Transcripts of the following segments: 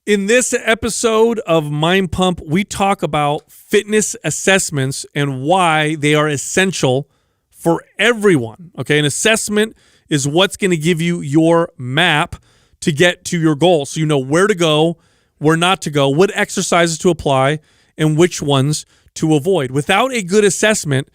In this episode of Mind Pump, we talk about fitness assessments and why they are essential for everyone. Okay, an assessment is what's going to give you your map to get to your goal. So you know where to go, where not to go, what exercises to apply, and which ones to avoid. Without a good assessment,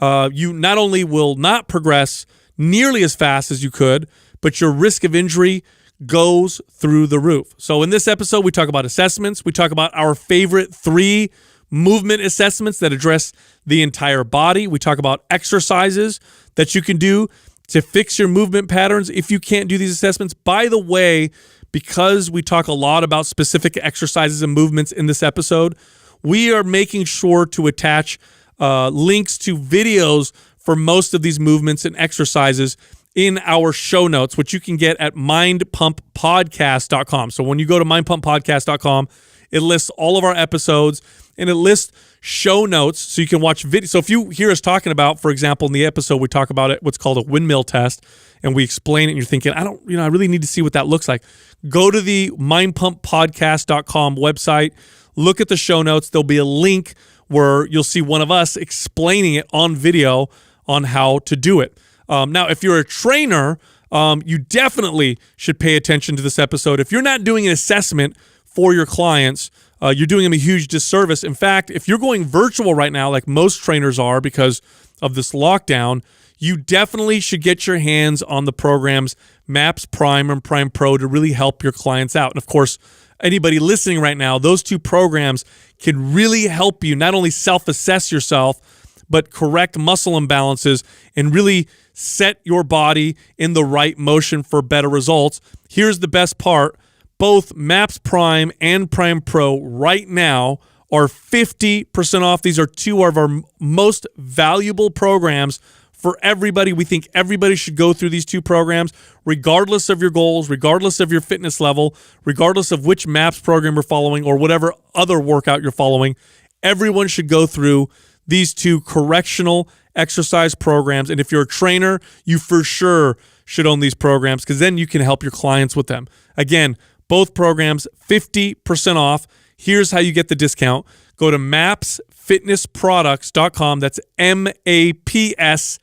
you not only will not progress nearly as fast as you could, but your risk of injury goes through the roof. So in this episode, we talk about assessments. We talk about our favorite 3 movement assessments that address the entire body. We talk about exercises that you can do to fix your movement patterns if you can't do these assessments. By the way, because we talk a lot about specific exercises and movements in this episode, we are making sure to attach links to videos for most of these movements and exercises in our show notes, which you can get at mindpumppodcast.com. So when you go to mindpumppodcast.com, it lists all of our episodes and it lists show notes so you can watch video. So if you hear us talking about, for example, in the episode, we talk about what's called a windmill test, and we explain it and you're thinking, I really need to see what that looks like. Go to the mindpumppodcast.com website, look at the show notes. There'll be a link where you'll see one of us explaining it on video on how to do it. Now, if you're a trainer, you definitely should pay attention to this episode. If you're not doing an assessment for your clients, you're doing them a huge disservice. In fact, if you're going virtual right now, like most trainers are because of this lockdown, you definitely should get your hands on the programs MAPS Prime and Prime Pro to really help your clients out. And of course, anybody listening right now, those 2 programs can really help you not only self-assess yourself, but correct muscle imbalances and really set your body in the right motion for better results. Here's the best part. Both MAPS Prime and Prime Pro right now are 50% off. These are 2 of our most valuable programs for everybody. We think everybody should go through these 2 programs, regardless of your goals, regardless of your fitness level, regardless of which MAPS program you're following or whatever other workout you're following. Everyone should go through these 2 correctional exercise programs. And if you're a trainer, you for sure should own these programs because then you can help your clients with them. Again, both programs, 50% off. Here's how you get the discount. Go to mapsfitnessproducts.com. That's MAPS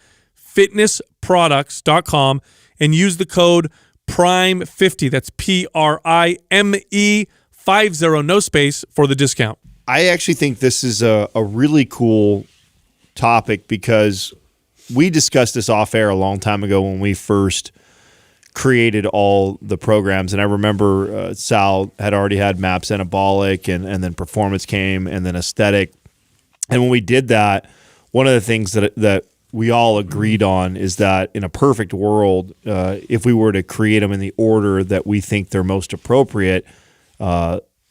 fitnessproducts.com and use the code PRIME50. That's PRIME50, no space, for the discount. I actually think this is a really cool topic because we discussed this off air a long time ago when we first created all the programs. And I remember Sal had already had MAPS Anabolic and then Performance came and then Aesthetic. And when we did that, one of the things that we all agreed on is that in a perfect world, if we were to create them in the order that we think they're most appropriate,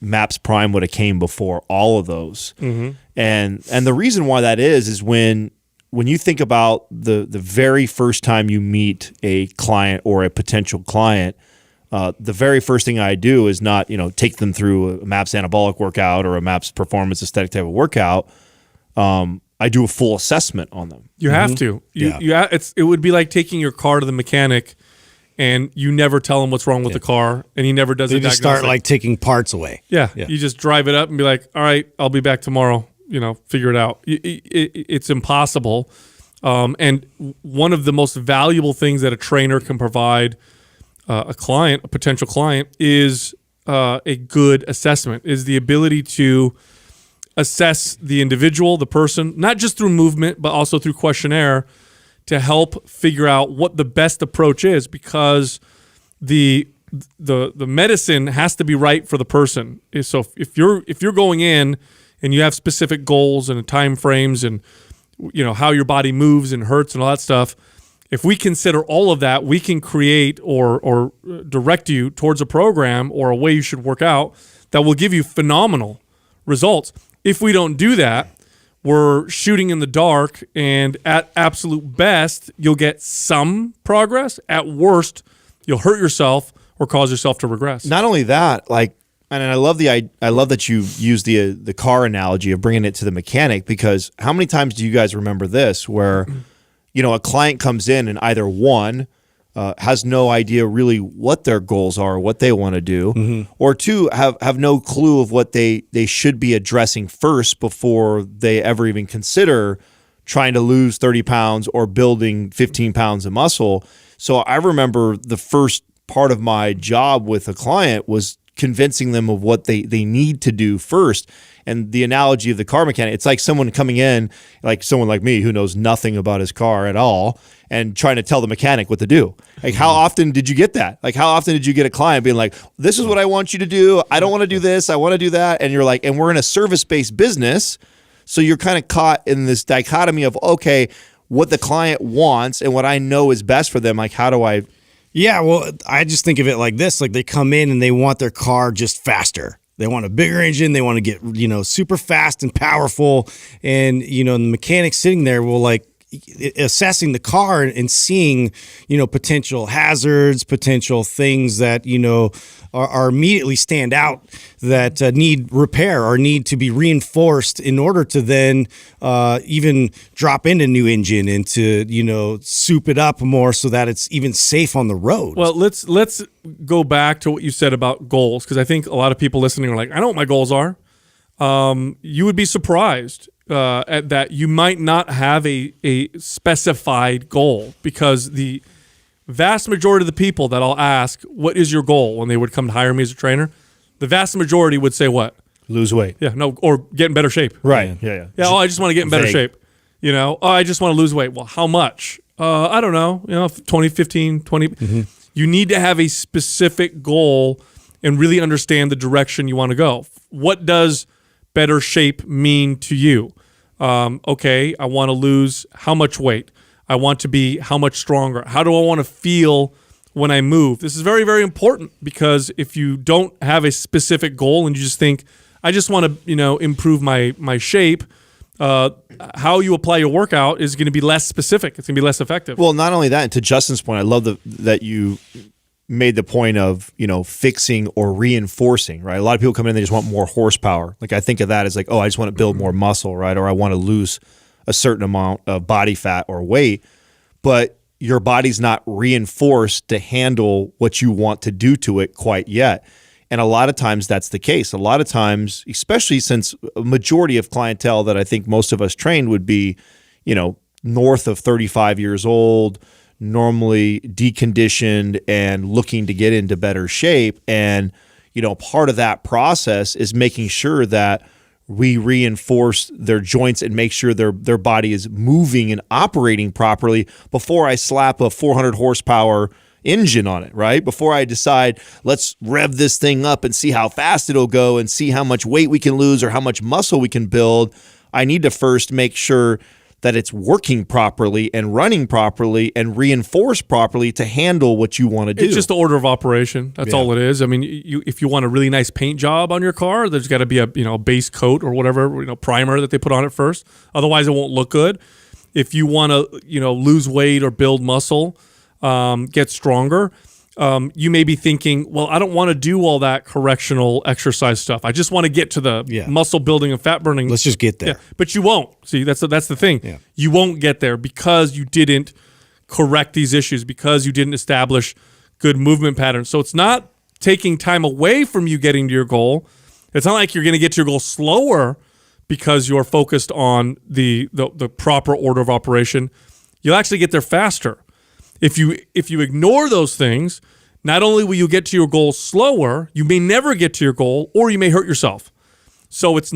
MAPS Prime would have came before all of those. Mm-hmm. And the reason why that is when you think about the very first time you meet a client or a potential client, the very first thing I do is not, take them through a MAPS Anabolic workout or a MAPS Performance Aesthetic type of workout. I do a full assessment on them. You have to. It would be like taking your car to the mechanic and you never tell him what's wrong with the car, and he never does it. They just start like taking parts away. Yeah. You just drive it up and be like, all right, I'll be back tomorrow. Figure it out. It's impossible. And one of the most valuable things that a trainer can provide a potential client, is a good assessment, is the ability to assess the individual, the person, not just through movement, but also through questionnaire, to help figure out what the best approach is, because the medicine has to be right for the person. So if you're going in and you have specific goals and time frames and how your body moves and hurts and all that stuff, if we consider all of that, we can create or direct you towards a program or a way you should work out that will give you phenomenal results. If we don't do that, we're shooting in the dark, and at absolute best, you'll get some progress. At worst, you'll hurt yourself or cause yourself to regress. Not only that, and I love that you use the car analogy of bringing it to the mechanic, because how many times do you guys remember this where, a client comes in and either one, has no idea really what their goals are, what they want to do, or two, have no clue of what they should be addressing first before they ever even consider trying to lose 30 pounds or building 15 pounds of muscle. So I remember the first part of my job with a client was convincing them of what they need to do first. And the analogy of the car mechanic, it's like someone coming in, like someone like me who knows nothing about his car at all, and trying to tell the mechanic what to do. Like, how often did you get that? Like, how often did you get a client being like, this is what I want you to do. I don't want to do this. I want to do that. And you're like, and we're in a service-based business. So you're kind of caught in this dichotomy of, okay, what the client wants and what I know is best for them. Like, how do I... Yeah, well, I just think of it like this. Like, they come in and they want their car just faster. They want a bigger engine. They want to get, super fast and powerful. And, the mechanic sitting there will assessing the car and seeing, potential hazards, potential things that, are immediately stand out that need repair or need to be reinforced in order to then even drop in a new engine and to, soup it up more so that it's even safe on the road. Well, let's go back to what you said about goals, because I think a lot of people listening are like, I know what my goals are. You would be surprised at that you might not have a specified goal, because the vast majority of the people that I'll ask, what is your goal, when they would come to hire me as a trainer, the vast majority would say what? Lose weight. Yeah, no, or get in better shape. Right. Yeah. Yeah, I just want to get in better shape. I just want to lose weight. Well, how much? I don't know, 20, 15, 20. You need to have a specific goal and really understand the direction you want to go. What does better shape mean to you? Okay, I want to lose how much weight? I want to be how much stronger? How do I want to feel when I move? This is very, very important, because if you don't have a specific goal and you just think, I just want to, improve my shape, how you apply your workout is going to be less specific. It's going to be less effective. Well, not only that, and to Justin's point, I love that you made the point of, fixing or reinforcing, right? A lot of people come in and they just want more horsepower. Like, I think of that as like, I just want to build more muscle, right? Or I want to lose a certain amount of body fat or weight, but your body's not reinforced to handle what you want to do to it quite yet. And a lot of times that's the case. A lot of times, especially since a majority of clientele that I think most of us trained would be, north of 35 years old, normally deconditioned and looking to get into better shape. And, part of that process is making sure that we reinforce their joints and make sure their body is moving and operating properly before I slap a 400 horsepower engine on it, right? Before I decide, let's rev this thing up and see how fast it'll go and see how much weight we can lose or how much muscle we can build, I need to first make sure that it's working properly and running properly and reinforced properly to handle what you want to do. It's just the order of operation. That's all it is. I mean, if you want a really nice paint job on your car, there's got to be a base coat or whatever, primer that they put on it first. Otherwise, it won't look good. If you want to, lose weight or build muscle, get stronger, you may be thinking, well, I don't want to do all that correctional exercise stuff. I just want to get to the muscle building and fat burning. Let's just get there. Yeah, but you won't. See, that's the thing. Yeah. You won't get there because you didn't correct these issues, because you didn't establish good movement patterns. So it's not taking time away from you getting to your goal. It's not like you're going to get to your goal slower because you're focused on the proper order of operation. You'll actually get there faster. If you ignore those things, not only will you get to your goal slower, you may never get to your goal, or you may hurt yourself. So it's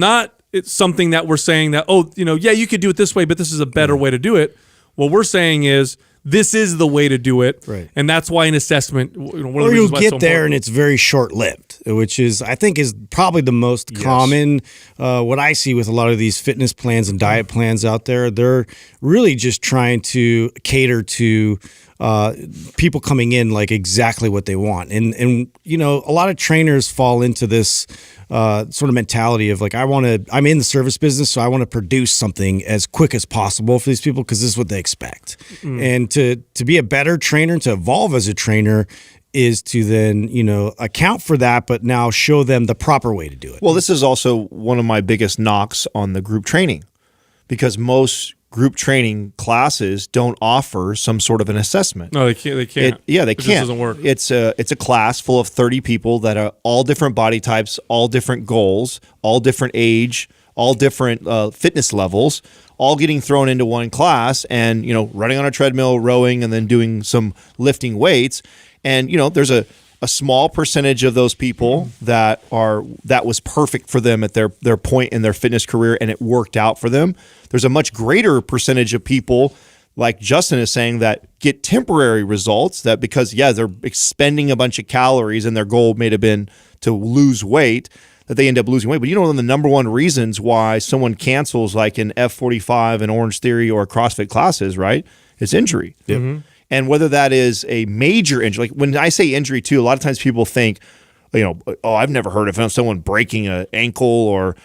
something that we're saying that, you could do it this way, but this is a better way to do it. What we're saying is, this is the way to do it, right? And that's why an assessment, one of the or you'll get get so there and it's very short-lived, which I think is probably the most common. What I see with a lot of these fitness plans and diet plans out there, they're really just trying to cater to people coming in like exactly what they want, and a lot of trainers fall into this sort of mentality of like, I'm in the service business, so I want to produce something as quick as possible for these people because this is what they expect. And to be a better trainer, to evolve as a trainer, is to then, account for that, but now show them the proper way to do it. Well, this is also one of my biggest knocks on the group training, because most group training classes don't offer some sort of an assessment. No, they can't. They can't. They It can't. just doesn't work. It's a class full of 30 people that are all different body types, all different goals, all different age, all different fitness levels, all getting thrown into one class, and running on a treadmill, rowing, and then doing some lifting weights. And there's a small percentage of those people that was perfect for them at their point in their fitness career, and it worked out for them. There's a much greater percentage of people, like Justin is saying, that get temporary results, that because they're expending a bunch of calories and their goal may have been to lose weight, that they end up losing weight. But one of the number one reasons why someone cancels like an F45, an Orange Theory, or a CrossFit classes, right, is injury. Yeah. Mm-hmm. And whether that is a major injury, like when I say injury too, a lot of times people think, I've never heard of someone breaking an ankle or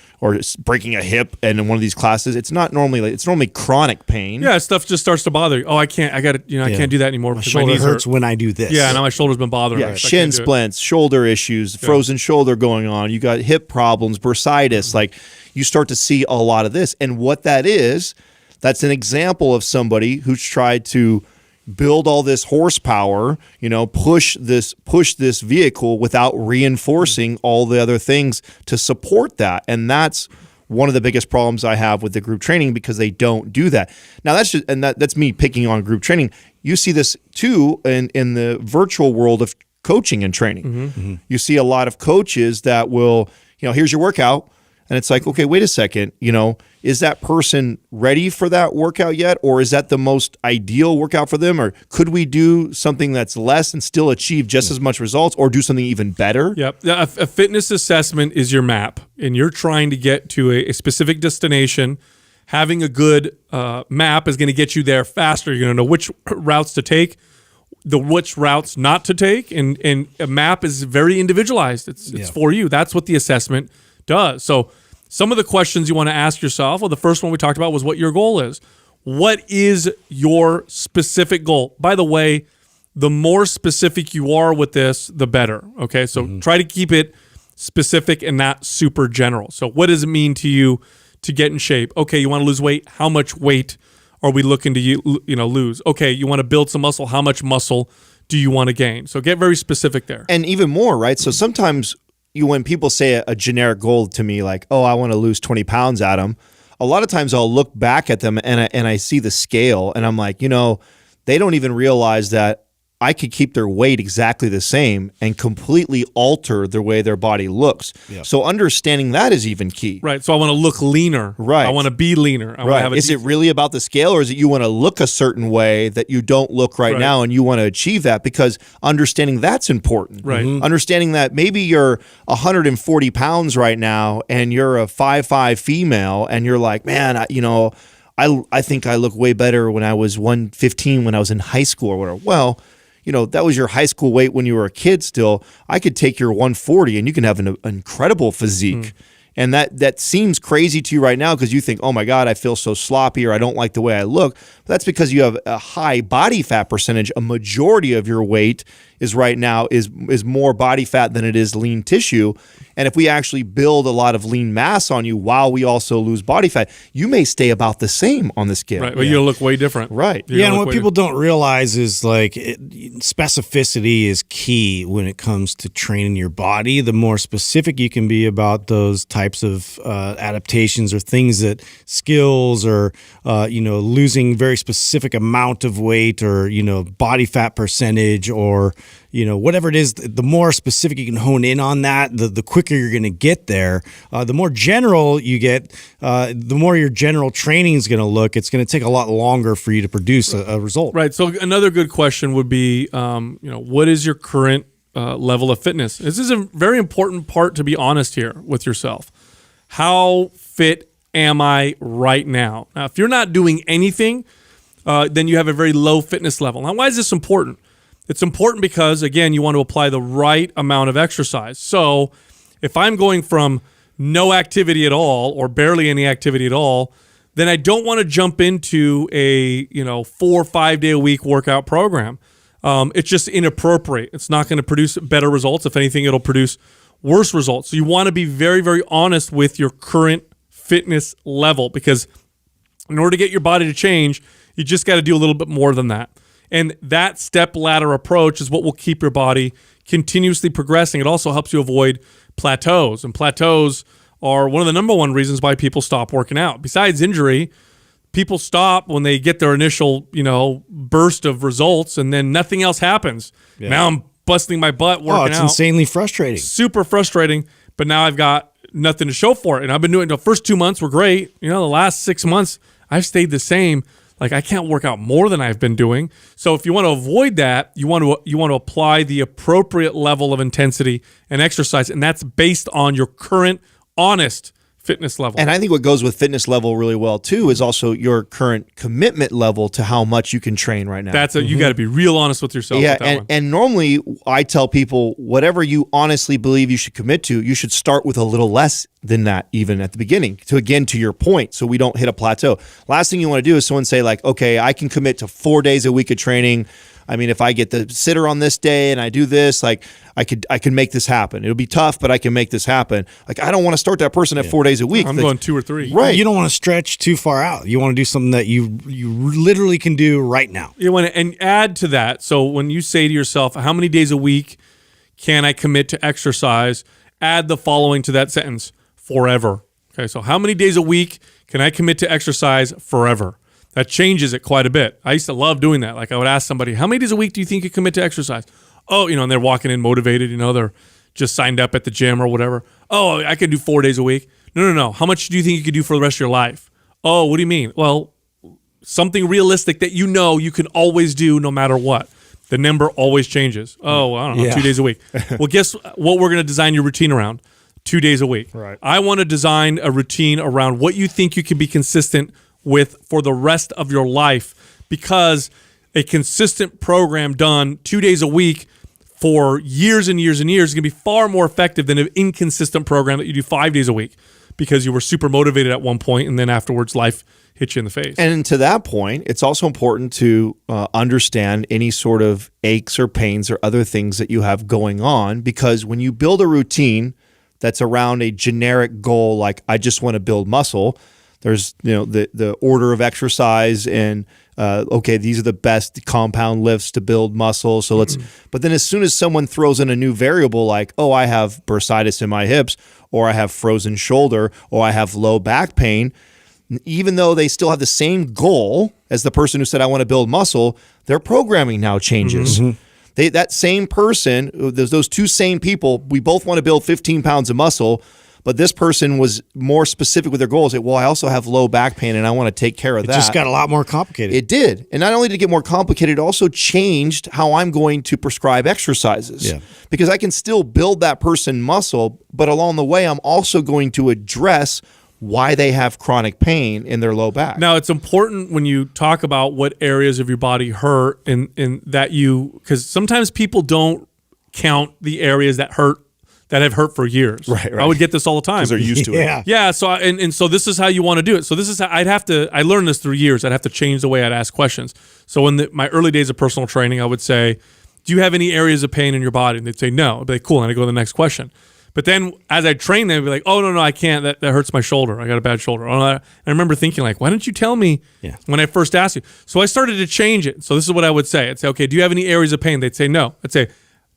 breaking a hip, and in one of these classes, it's normally chronic pain. Yeah, stuff just starts to bother you. Oh, I can't. I got to. I can't do that anymore. My because shoulder knees hurts when I do this. Yeah, now my shoulder's been bothering me. Yeah, So I shin can't do it. splints, shoulder issues, frozen shoulder going on. You got hip problems, bursitis. Like you start to see a lot of this, and what that is, that's an example of somebody who's tried to build all this horsepower, push this vehicle without reinforcing all the other things to support that. And that's one of the biggest problems I have with the group training, because they don't do that. Now that's me picking on group training. You see this too in the virtual world of coaching and training. Mm-hmm. You see a lot of coaches that will, here's your workout. And it's like, okay, wait a second, is that person ready for that workout yet? Or is that the most ideal workout for them? Or could we do something that's less and still achieve just as much results, or do something even better? Yep. A fitness assessment is your map, and you're trying to get to a specific destination. Having a good map is going to get you there faster. You're going to know which routes to take, which routes not to take, and a map is very individualized. It's for you. That's what the assessment does. So some of the questions you want to ask yourself, well, the first one we talked about was what your goal is. What is your specific goal? By the way, the more specific you are with this, the better. Okay, so try to keep it specific and not super general. So what does it mean to you to get in shape? Okay, you want to lose weight. How much weight are we looking to lose? Okay, you want to build some muscle. How much muscle do you want to gain? So get very specific there. And even more, right? So sometimes when people say a generic goal to me, like, oh, I want to lose 20 pounds, Adam, a lot of times I'll look back at them and I see the scale, and I'm like, they don't even realize that I could keep their weight exactly the same and completely alter the way their body looks. Yeah. So understanding that is even key. Right. So I want to look leaner. Right. I want to be leaner. I want to have is it really about the scale, or is it you want to look a certain way that you don't look right now, and you want to achieve that? Because understanding that's important. Right. Mm-hmm. Understanding that maybe you're 140 pounds right now and you're a 5'5" female, and you're like, man, I think I look way better when I was 115 when I was in high school or whatever. Well, that was your high school weight when you were a kid still. I could take your 140 and you can have an incredible physique. And that seems crazy to you right now because you think, oh my God, I feel so sloppy, or I don't like the way I look. But that's because you have a high body fat percentage. A majority of your weight is right now is more body fat than it is lean tissue. And if we actually build a lot of lean mass on you while we also lose body fat, you may stay about the same on the scale. Right, but you'll look way different. Right. And what people don't realize is specificity is key when it comes to training your body. The more specific you can be about those types of adaptations or things skills or losing very specific amount of weight or body fat percentage or whatever it is, the more specific you can hone in on that, the quicker you're going to get there. The more general you get, the more your general training is going to look. It's going to take a lot longer for you to produce a result. Right. So another good question would be, what is your current level of fitness? This is a very important part to be honest here with yourself. How fit am I right now? Now, if you're not doing anything, then you have a very low fitness level. Now, why is this important? It's important because, again, you want to apply the right amount of exercise. So if I'm going from no activity at all or barely any activity at all, then I don't want to jump into a 4 or 5 day a week workout program. It's just inappropriate. It's not going to produce better results. If anything, it'll produce worse results. So you want to be very, very honest with your current fitness level, because In order to get your body to change, you just got to do a little bit more than that. And that step ladder approach is what will keep your body continuously progressing. It also helps you avoid plateaus. And plateaus are one of the number one reasons why people stop working out. Besides injury, people stop when they get their initial, burst of results, and then nothing else happens. Yeah. Now I'm busting my butt working out. It's insanely frustrating. Super frustrating, but now I've got nothing to show for it. And I've been doing the first 2 months were great. The last 6 months, I've stayed the same. Like, I can't work out more than I've been doing. So if you want to avoid that, you want to apply the appropriate level of intensity and exercise, and that's based on your current honest fitness level. And I think what goes with fitness level really well too is also your current commitment level to how much you can train right now. You got to be real honest with yourself. Yeah, with that one. And normally I tell people whatever you honestly believe you should commit to, you should start with a little less than that even at the beginning. To your point, so we don't hit a plateau. Last thing you want to do is someone say like, okay, I can commit to 4 days a week of training. I mean, if I get the sitter on this day and I do this, like I could make this happen. It'll be tough, but I can make this happen. Like, I don't want to start that person at 4 days a week. I'm going 2 or 3. Right. You don't want to stretch too far out. You want to do something that you literally can do right now. You want to, and add to that. So when you say to yourself, how many days a week can I commit to exercise? Add the following to that sentence: forever. Okay. So how many days a week can I commit to exercise forever? That changes it quite a bit. I used to love doing that. Like, I would ask somebody, how many days a week do you think you commit to exercise? Oh, and they're walking in motivated, they're just signed up at the gym or whatever. Oh, I can do 4 days a week. No. How much do you think you could do for the rest of your life? Oh, what do you mean? Well, something realistic that you can always do no matter what. The number always changes. Oh, I don't know, 2 days a week. Well, guess what we're going to design your routine around? 2 days a week. Right. I want to design a routine around what you think you can be consistent with for the rest of your life, because a consistent program done 2 days a week for years and years and years is going to be far more effective than an inconsistent program that you do 5 days a week because you were super motivated at one point and then afterwards life hit you in the face. And to that point, it's also important to understand any sort of aches or pains or other things that you have going on, because when you build a routine that's around a generic goal, like I just want to build muscle, there's the order of exercise and okay, these are the best compound lifts to build muscle. So but then as soon as someone throws in a new variable like, oh, I have bursitis in my hips, or I have frozen shoulder, or I have low back pain, even though they still have the same goal as the person who said I want to build muscle, their programming now changes. That same person, those two same people, we both want to build 15 pounds of muscle. But this person was more specific with their goals. Well, I also have low back pain and I want to take care of that. It just got a lot more complicated. It did. And not only did it get more complicated, it also changed how I'm going to prescribe exercises. Yeah. Because I can still build that person muscle, but along the way, I'm also going to address why they have chronic pain in their low back. Now, it's important when you talk about what areas of your body hurt and that because sometimes people don't count the areas that have hurt for years. Right. I would get this all the time. Because they're used to it. Yeah. So so this is how you want to do it. So this is how I learned this through years. I'd have to change the way I'd ask questions. So in my early days of personal training, I would say, do you have any areas of pain in your body? And they'd say, no. I'd be like, cool. And I'd go to the next question. But then as I train them, I'd be like, oh, no, I can't. That hurts my shoulder. I got a bad shoulder. I remember thinking like, why didn't you tell me when I first asked you? So I started to change it. So this is what I would say. I'd say, okay, do you have any areas of pain? They'd say, no. I'd say,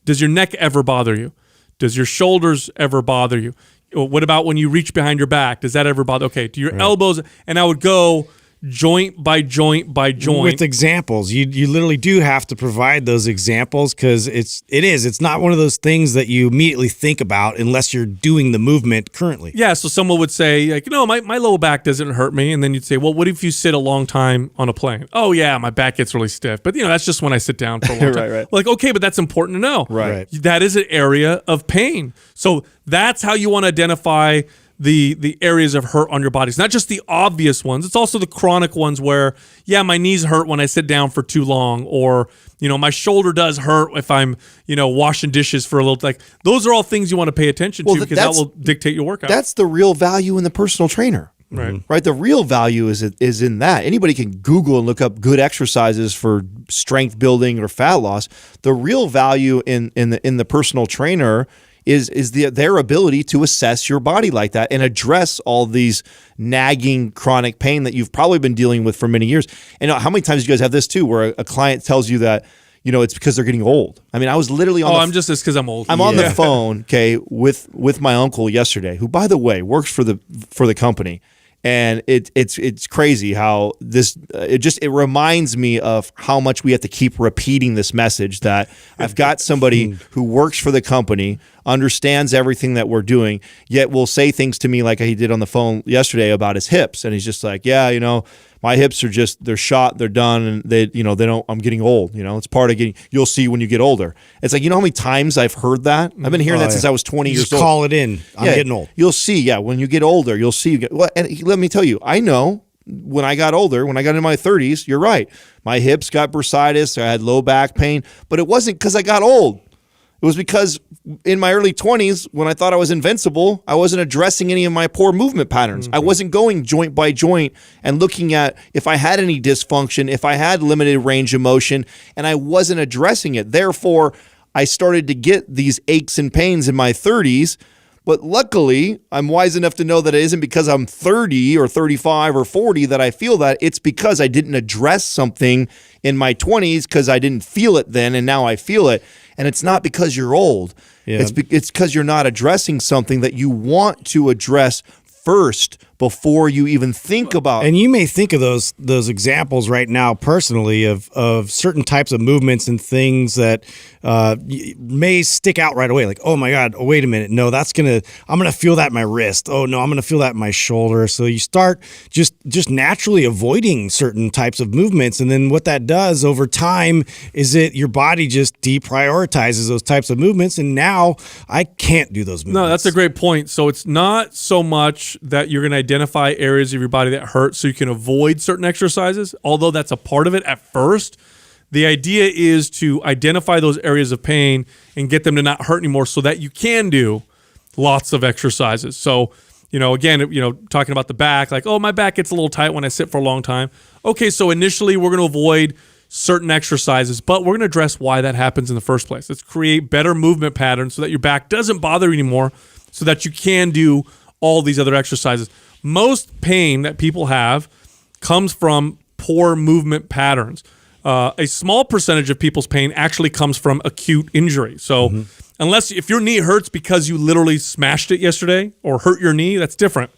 does your neck ever bother you? Does your shoulders ever bother you? What about when you reach behind your back? Does that ever bother? Okay, do your elbows? And I would go joint by joint by joint. With examples. You literally do have to provide those examples, because it's not one of those things that you immediately think about unless you're doing the movement currently. Yeah, so someone would say, like, no, my lower back doesn't hurt me. And then you'd say, well, what if you sit a long time on a plane? Oh, yeah, my back gets really stiff. But, that's just when I sit down for a long time. Right. Like, okay, but that's important to know. Right. That is an area of pain. So that's how you want to identify the areas of hurt on your body. It's not just the obvious ones. It's also the chronic ones where, my knees hurt when I sit down for too long, or, my shoulder does hurt if I'm, washing dishes for a little. Like, those are all things you want to pay attention to, because that will dictate your workout. That's the real value in the personal trainer. Right. The real value is in that. Anybody can Google and look up good exercises for strength building or fat loss. The real value in the personal trainer is their ability to assess your body like that and address all these nagging chronic pain that you've probably been dealing with for many years. And how many times do you guys have this too, where a client tells you that, it's because they're getting old? I mean, I was literally on I'm just this because I'm old. I'm on the phone, okay, with my uncle yesterday, who, by the way, works for the company. And it's crazy how this it reminds me of how much we have to keep repeating this message that I've got somebody who works for the company, understands everything that we're doing, yet will say things to me like he did on the phone yesterday about his hips, and he's just like, my hips are they're shot, they're done, and they don't. I'm getting old. It's part of getting. You'll see when you get older. It's like, how many times I've heard that? I've been hearing that since I was 20 years old. Just call it in. I'm getting old. You'll see. When you get older, you'll see. And let me tell you, I know when I got older, when I got in my 30s, you're right. My hips got bursitis. I had low back pain, but it wasn't because I got old. It was because in my early 20s, when I thought I was invincible, I wasn't addressing any of my poor movement patterns. I wasn't going joint by joint and looking at if I had any dysfunction, if I had limited range of motion, and I wasn't addressing it. Therefore, I started to get these aches and pains in my 30s. But luckily, I'm wise enough to know that it isn't because I'm 30 or 35 or 40 that I feel that. It's because I didn't address something in my 20s because I didn't feel it then, and now I feel it. And it's not because you're old. Yeah. It's because you're not addressing something that you want to address first before you even think about. And you may think of those examples right now personally of certain types of movements and things that may stick out right away. Like, oh my God, wait a minute. No, I'm gonna feel that in my wrist. Oh no, I'm gonna feel that in my shoulder. So you start just naturally avoiding certain types of movements. And then what that does over time is your body just deprioritizes those types of movements. And now I can't do those movements. No, that's a great point. So it's not so much that you're going to identify areas of your body that hurt so you can avoid certain exercises, although that's a part of it at first. The idea is to identify those areas of pain and get them to not hurt anymore so that you can do lots of exercises. So, again, talking about the back, like, oh, my back gets a little tight when I sit for a long time. Okay, so initially we're going to avoid certain exercises, but we're going to address why that happens in the first place. Let's create better movement patterns so that your back doesn't bother you anymore so that you can do all these other exercises. Most pain that people have comes from poor movement patterns. A small percentage of people's pain actually comes from acute injury. So if your knee hurts because you literally smashed it yesterday or hurt your knee, that's different.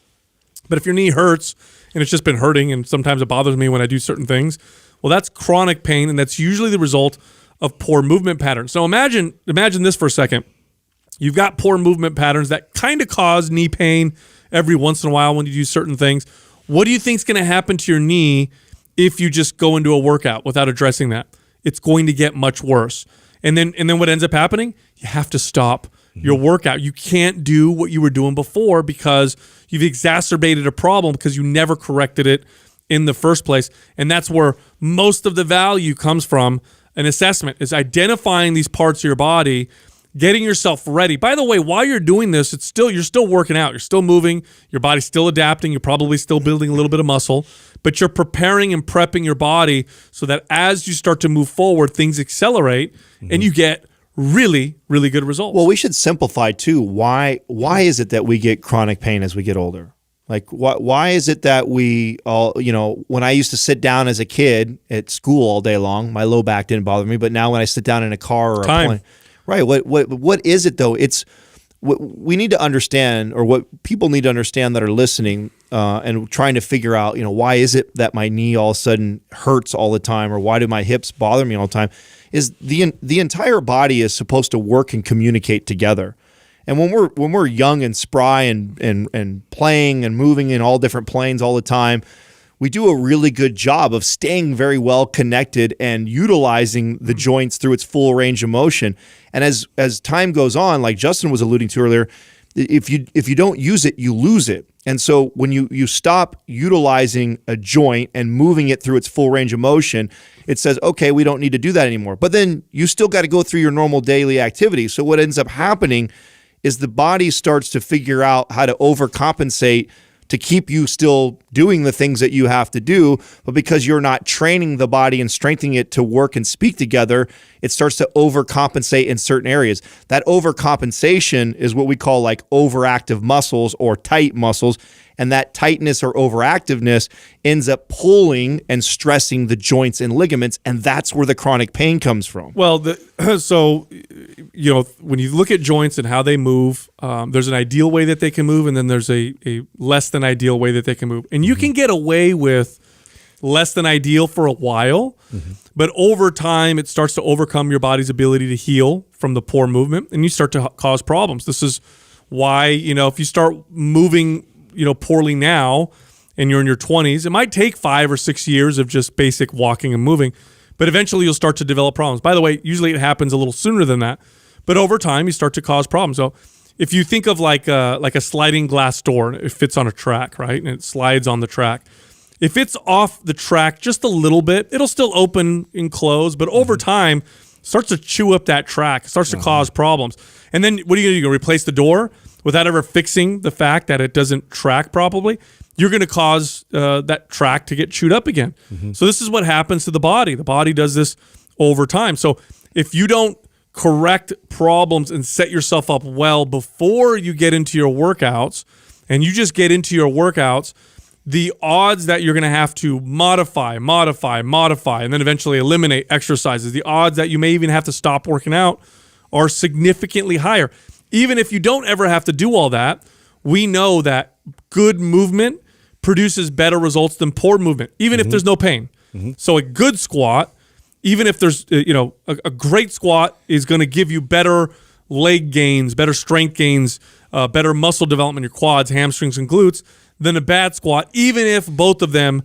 But if your knee hurts and it's just been hurting and sometimes it bothers me when I do certain things, well, that's chronic pain, and that's usually the result of poor movement patterns. So imagine this for a second. You've got poor movement patterns that kind of cause knee pain every once in a while when you do certain things. What do you think is going to happen to your knee if you just go into a workout without addressing that? It's going to get much worse. And then what ends up happening? You have to stop your workout. You can't do what you were doing before because you've exacerbated a problem because you never corrected it in the first place. And that's where most of the value comes from. An assessment is identifying these parts of your body, getting yourself ready. By the way, while you're doing this, you're still working out. You're still moving. Your body's still adapting. You're probably still building a little bit of muscle, but you're preparing and prepping your body so that as you start to move forward, things accelerate and you get really, really good results. Well, we should simplify too. Why is it that we get chronic pain as we get older? Like, why is it that we all, when I used to sit down as a kid at school all day long, my low back didn't bother me, but now when I sit down in a car or a plane, right? What is it though? It's what we need to understand, or what people need to understand that are listening and trying to figure out, why is it that my knee all of a sudden hurts all the time, or why do my hips bother me all the time? Is the entire body is supposed to work and communicate together. And when we're young and spry and playing and moving in all different planes all the time, we do a really good job of staying very well connected and utilizing the joints through its full range of motion. And as time goes on, like Justin was alluding to earlier, if you don't use it, you lose it. And so when you stop utilizing a joint and moving it through its full range of motion, it says, okay, we don't need to do that anymore. But then you still got to go through your normal daily activity. So what ends up happening is the body starts to figure out how to overcompensate to keep you still doing the things that you have to do, but because you're not training the body and strengthening it to work and speak together, it starts to overcompensate in certain areas. That overcompensation is what we call like overactive muscles or tight muscles. And that tightness or overactiveness ends up pulling and stressing the joints and ligaments, and that's where the chronic pain comes from. Well, so, you know, when you look at joints and how they move, there's an ideal way that they can move, and then there's a less than ideal way that they can move. And you can get away with less than ideal for a while, but over time, it starts to overcome your body's ability to heal from the poor movement, and you start to cause problems. This is why, you know, if you start moving, you know, poorly now and you're in your 20s, it might take 5 or 6 years of just basic walking and moving, but eventually you'll start to develop problems. By the way, usually it happens a little sooner than that, but over time you start to cause problems. So if you think of like a sliding glass door, it fits on a track, right? And it slides on the track. If it's off the track just a little bit, it'll still open and close, but over time it starts to chew up that track, it starts to cause problems. And then what are you going to do? You're going to replace the door without ever fixing the fact that it doesn't track properly? You're going to cause that track to get chewed up again. So this is what happens to the body. The body does this over time. So if you don't correct problems and set yourself up well before you get into your workouts, and you just get into your workouts, the odds that you're going to have to modify, and then eventually eliminate exercises, the odds that you may even have to stop working out are significantly higher. Even if you don't ever have to do all that, we know that good movement produces better results than poor movement, even if there's no pain. So a good squat, even if there's, a great squat is going to give you better leg gains, better strength gains, better muscle development in your quads, hamstrings, and glutes than a bad squat, even if both of them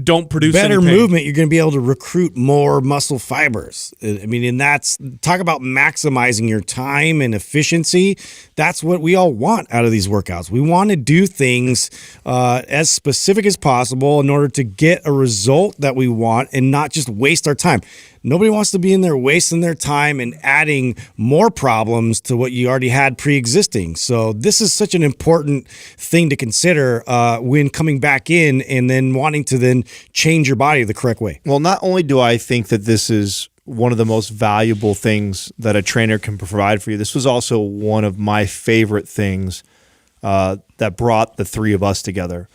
don't produce better any pain. movement. You're going to be able to recruit more muscle fibers. I mean, and that's, talk about maximizing your time and efficiency. That's what we all want out of these workouts. We want to do things as specific as possible in order to get a result that we want and not just waste our time. Nobody wants to be in there wasting their time and adding more problems to what you already had pre-existing. So this is such an important thing to consider when coming back in and then wanting to then change your body the correct way. Well, not only do I think that this is one of the most valuable things that a trainer can provide for you, this was also one of my favorite things that brought the three of us together.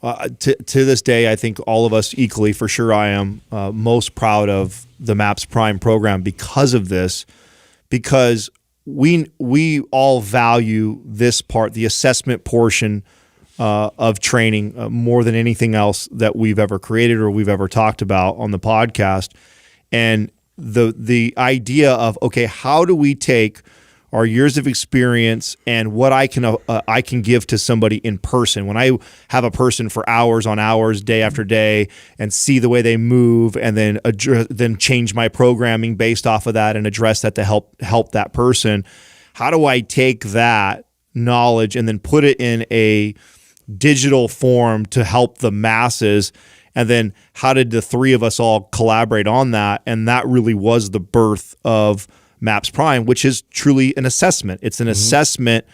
To this day, I think all of us equally, for sure I am, most proud of the MAPS Prime program because of this, because we all value this part, the assessment portion of training more than anything else that we've ever created or we've ever talked about on the podcast. And the idea of, okay, how do we take our years of experience and what I can give to somebody in person. When I have a person for hours on hours, day after day, and see the way they move, and then change my programming based off of that and address that to help that person. How do I take that knowledge and then put it in a digital form to help the masses? And then how did the three of us all collaborate on that? And that really was the birth of MAPS Prime, which is truly an assessment. It's an assessment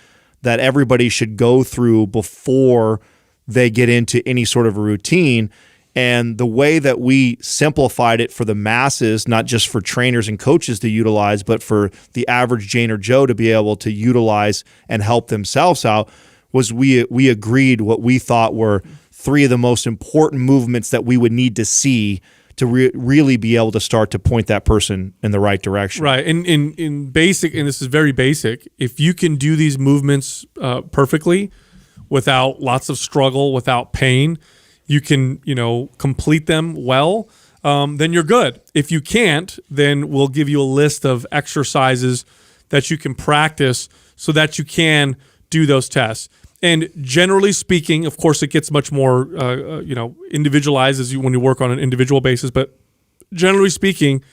that everybody should go through before they get into any sort of a routine. And the way that we simplified it for the masses, not just for trainers and coaches to utilize, but for the average Jane or Joe to be able to utilize and help themselves out, was we agreed what we thought were three of the most important movements that we would need to see to really be able to start to point that person in the right direction. Right. And in basic, and this is very basic, if you can do these movements perfectly without lots of struggle, without pain, you can, complete them well, then you're good. If you can't, then we'll give you a list of exercises that you can practice so that you can do those tests. And generally speaking, of course, it gets much more, individualized when you work on an individual basis. But generally speaking,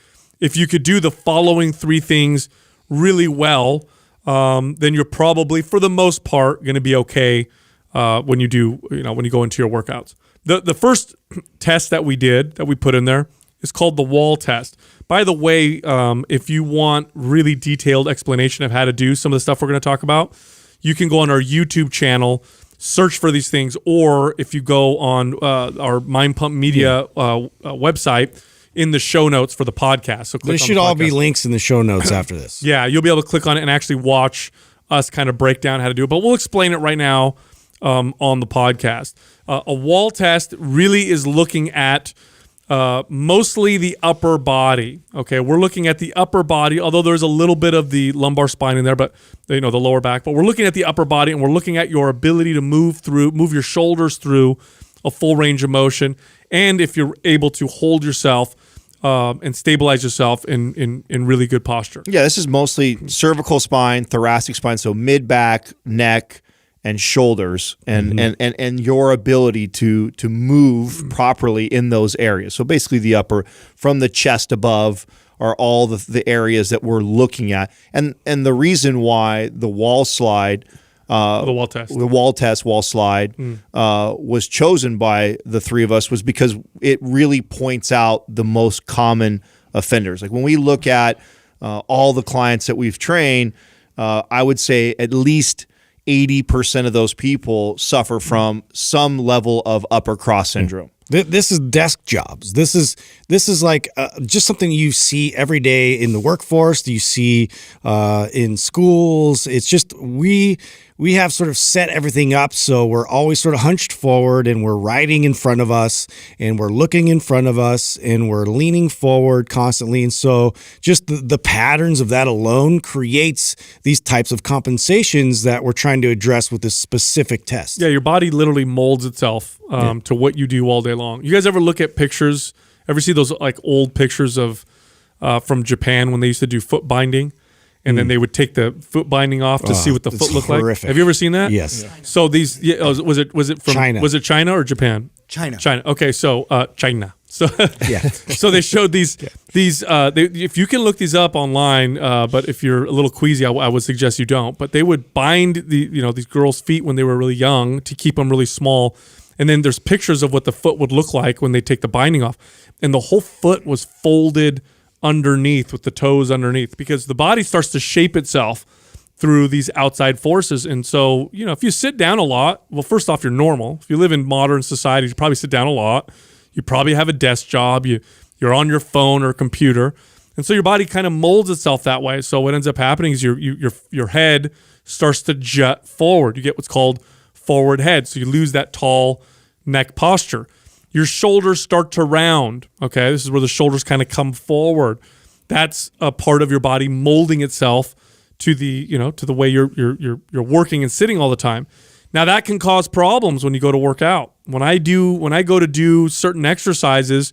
if you could do the following three things really well, then you're probably, for the most part, going to be okay when you go into your workouts. The first test that we put in there is called the wall test. By the way, if you want really detailed explanation of how to do some of the stuff we're going to talk about, you can go on our YouTube channel, search for these things, or if you go on our Mind Pump Media website, in the show notes for the podcast. So click There on should the all be podcast. links in the show notes after this. Yeah, you'll be able to click on it and actually watch us kind of break down how to do it. But we'll explain it right now on the podcast. A wall test really is looking at mostly the upper body. Okay, we're looking at the upper body, although there's a little bit of the lumbar spine in there, but the lower back. But we're looking at the upper body, and we're looking at your ability to move your shoulders through a full range of motion, and if you're able to hold yourself and stabilize yourself in really good posture. Yeah, this is mostly cervical spine, thoracic spine, so mid back, neck, and shoulders, and your ability to move properly in those areas. So basically the upper, from the chest above, are all the areas that we're looking at. And the reason why the wall slide, The wall slide was chosen by the three of us was because it really points out the most common offenders. Like when we look at all the clients that we've trained, I would say at least 80% of those people suffer from some level of upper cross syndrome. This is desk jobs. This is like just something you see every day in the workforce. You see in schools. It's just we have sort of set everything up so we're always sort of hunched forward, and we're riding in front of us, and we're looking in front of us, and we're leaning forward constantly. And so just the patterns of that alone creates these types of compensations that we're trying to address with this specific test. Yeah, your body literally molds itself to what you do all day long. You guys ever look at pictures? Ever see those like old pictures of from Japan when they used to do foot binding, and then they would take the foot binding off to see what the foot looked like? Have you ever seen that? Yes. Yeah. So these was it from China? Was it China or Japan? China. Okay, so China. So Yeah. so they showed these if you can look these up online, but if you're a little queasy, I would suggest you don't. But they would bind these girls' feet when they were really young to keep them really small. And then there's pictures of what the foot would look like when they take the binding off. And the whole foot was folded underneath with the toes underneath, because the body starts to shape itself through these outside forces. And so, if you sit down a lot, well, first off, you're normal. If you live in modern society, you probably sit down a lot. You probably have a desk job. You're on your phone or computer. And so your body kind of molds itself that way. So what ends up happening is your head starts to jut forward. You get what's called forward head. So you lose that tall neck posture. Your shoulders start to round. Okay, this is where the shoulders kind of come forward. That's a part of your body molding itself to the to the way you're working and sitting all the time. Now that can cause problems when you go to work out. When I go to do certain exercises,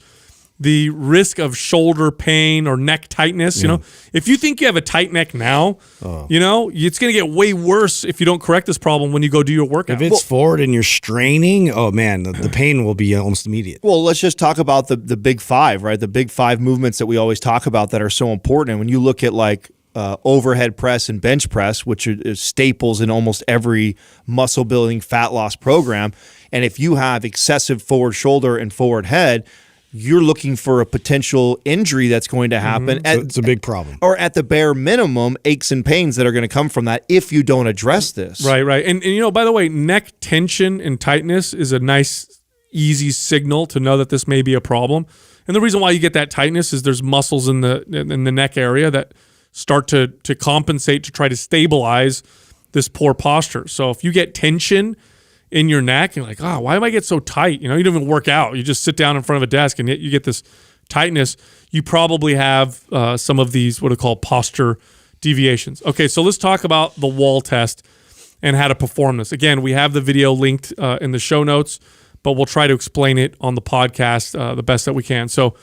the risk of shoulder pain or neck tightness, if you think you have a tight neck now, it's going to get way worse if you don't correct this problem when you go do your workout. If it's forward and you're straining, oh man, the pain will be almost immediate. Well, let's just talk about the big five, right? The big five movements that we always talk about that are so important. And when you look at like overhead press and bench press, which are staples in almost every muscle building fat loss program, and if you have excessive forward shoulder and forward head, you're looking for a potential injury that's going to happen. It's a big problem. Or at the bare minimum, aches and pains that are going to come from that if you don't address this. Right. And by the way, neck tension and tightness is a nice, easy signal to know that this may be a problem. And the reason why you get that tightness is there's muscles in the neck area that start to compensate to try to stabilize this poor posture. So if you get tension in your neck, you're like, why do I get so tight? You don't even work out. You just sit down in front of a desk and yet you get this tightness. You probably have some of these what are called posture deviations. Okay, so let's talk about the wall test and how to perform this. Again, we have the video linked in the show notes, but we'll try to explain it on the podcast the best that we can. So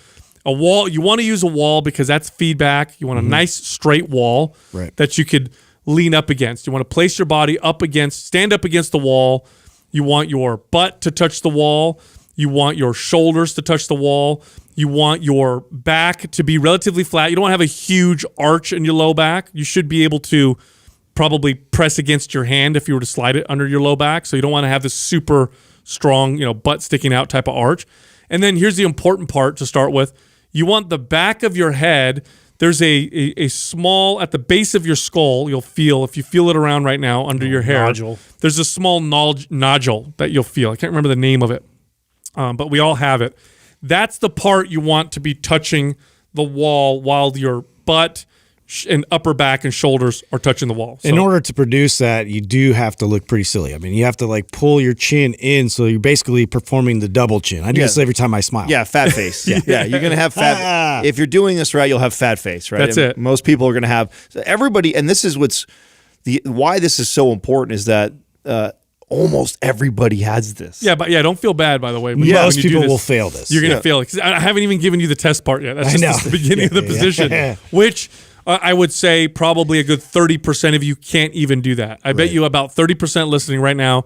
a wall, you want to use a wall because that's feedback. You want a nice straight wall that you could lean up against. You want to place your body stand up against the wall. You want your butt to touch the wall. You want your shoulders to touch the wall. You want your back to be relatively flat. You don't want to have a huge arch in your low back. You should be able to probably press against your hand if you were to slide it under your low back. So you don't want to have this super strong, butt sticking out type of arch. And then here's the important part to start with. You want the back of your head. There's a small, at the base of your skull, you'll feel, if you feel it around right now under your hair, nodule. There's a small nodule that you'll feel. I can't remember the name of it, but we all have it. That's the part you want to be touching the wall while your butt and upper back and shoulders are touching the wall. So, in order to produce that, you do have to look pretty silly. I mean, you have to like pull your chin in, so you're basically performing the double chin. I do this every time I smile. Yeah, fat face. yeah, you're gonna have fat. If you're doing this right, you'll have fat face. Right. That's it. Most people are gonna have everybody, and this is why this is so important is that almost everybody has this. Yeah, but don't feel bad, by the way. Most people will fail this. You're gonna fail it because I haven't even given you the test part yet. That's just the beginning of the position, which. I would say probably a good 30% of you can't even do that. I bet you about 30% listening right now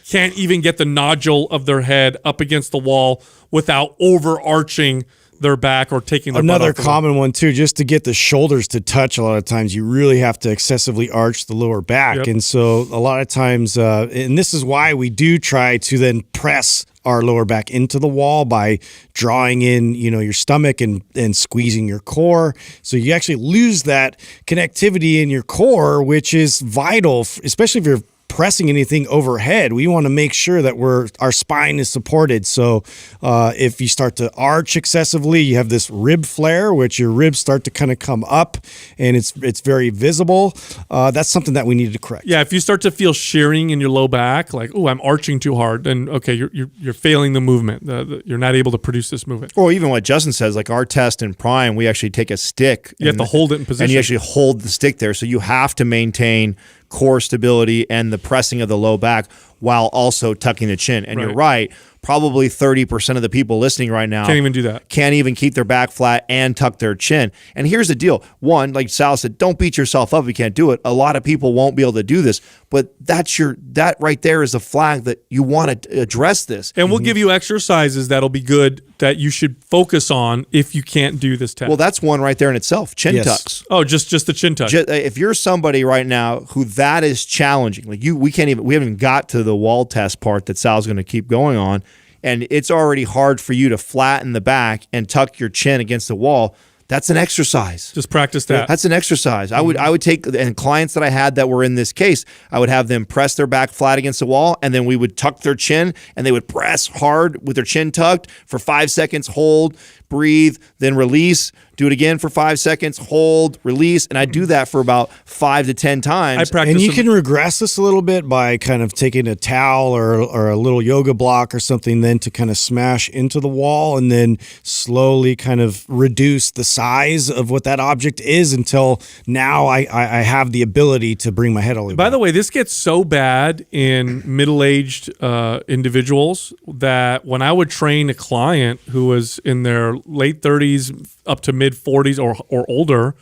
can't even get the nodule of their head up against the wall without overarching their back or taking their Another butt off common one too, just to get the shoulders to touch, a lot of times you really have to excessively arch the lower back. Yep. And so a lot of times, and this is why we do try to then press our lower back into the wall by drawing in, your stomach and squeezing your core. So you actually lose that connectivity in your core, which is vital, especially if you're pressing anything overhead. We want to make sure that our spine is supported. So if you start to arch excessively, you have this rib flare, which your ribs start to kind of come up, and it's very visible. That's something that we need to correct. Yeah, if you start to feel shearing in your low back, like, oh, I'm arching too hard, then okay, you're failing the movement. You're not able to produce this movement. Or even what Justin says, like our test in Prime, we actually take a stick. You have to hold it in position. And you actually hold the stick there. So you have to maintain core stability and the pressing of the low back while also tucking the chin. And you're right, probably 30% of the people listening right now can't even do that. Can't even keep their back flat and tuck their chin. And here's the deal. One, like Sal said, don't beat yourself up if you can't do it. A lot of people won't be able to do this, but that right there is a flag that you want to address this. And we'll give you exercises that'll be good that you should focus on if you can't do this test. Well, that's one right there in itself. Chin tucks. Oh, just the chin tuck. If you're somebody right now who that is challenging, like we haven't even got to the wall test part that Sal's going to keep going on, and it's already hard for you to flatten the back and tuck your chin against the wall. That's an exercise. Just practice that. That's an exercise. I would take, and clients that I had that were in this case, I would have them press their back flat against the wall, and then we would tuck their chin, and they would press hard with their chin tucked for 5 seconds, hold, breathe, then release. Do it again for 5 seconds, hold, release, and I do that for about 5 to 10 times. I practice. And you can regress this a little bit by kind of taking a towel or a little yoga block or something, then to kind of smash into the wall, and then slowly kind of reduce the size of what that object is until now I have the ability to bring my head all the way back. By the way, this gets so bad in middle-aged individuals that when I would train a client who was in their late 30s up to mid 40s or older,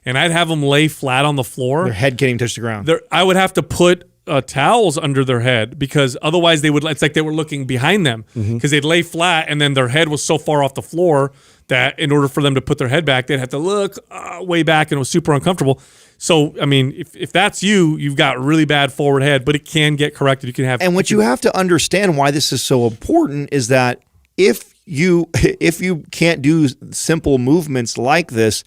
and I'd have them lay flat on the floor. Their head getting touched the ground. I would have to put towels under their head because otherwise it's like they were looking behind them because they'd lay flat and then their head was so far off the floor that in order for them to put their head back, they'd have to look way back, and it was super uncomfortable. So, I mean, if that's you've got really bad forward head, but it can get corrected. You can have. And what you have to understand why this is so important is that if you can't do simple movements like this,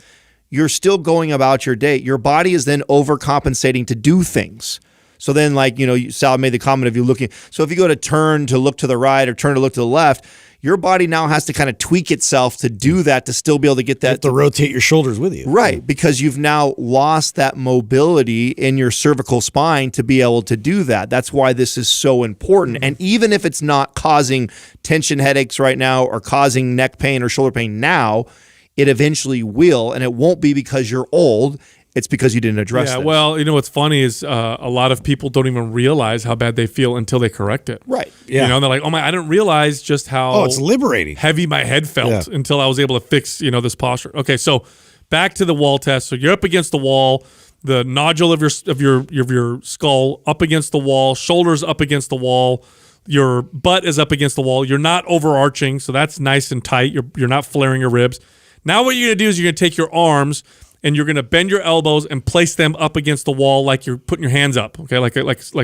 you're still going about your day. Your body is then overcompensating to do things. So then, like, Sal made the comment of you looking. So if you go to turn to look to the right or turn to look to the left, your body now has to kind of tweak itself to do that, to still be able to get that. You have to rotate your shoulders with you. Right, because you've now lost that mobility in your cervical spine to be able to do that. That's why this is so important. And even if it's not causing tension headaches right now or causing neck pain or shoulder pain now, it eventually will, and it won't be because you're old. It's because you didn't address it. Yeah, well, what's funny is a lot of people don't even realize how bad they feel until they correct it. Right. Yeah. And they're like, oh my, I didn't realize just how it's liberating. Heavy my head felt until I was able to fix, this posture. Okay, so back to the wall test. So you're up against the wall, the nodule of your skull up against the wall, shoulders up against the wall, your butt is up against the wall. You're not overarching, so that's nice and tight. You're not flaring your ribs. Now what you're gonna do is you're gonna take your arms and you're going to bend your elbows and place them up against the wall like you're putting your hands up, okay? Like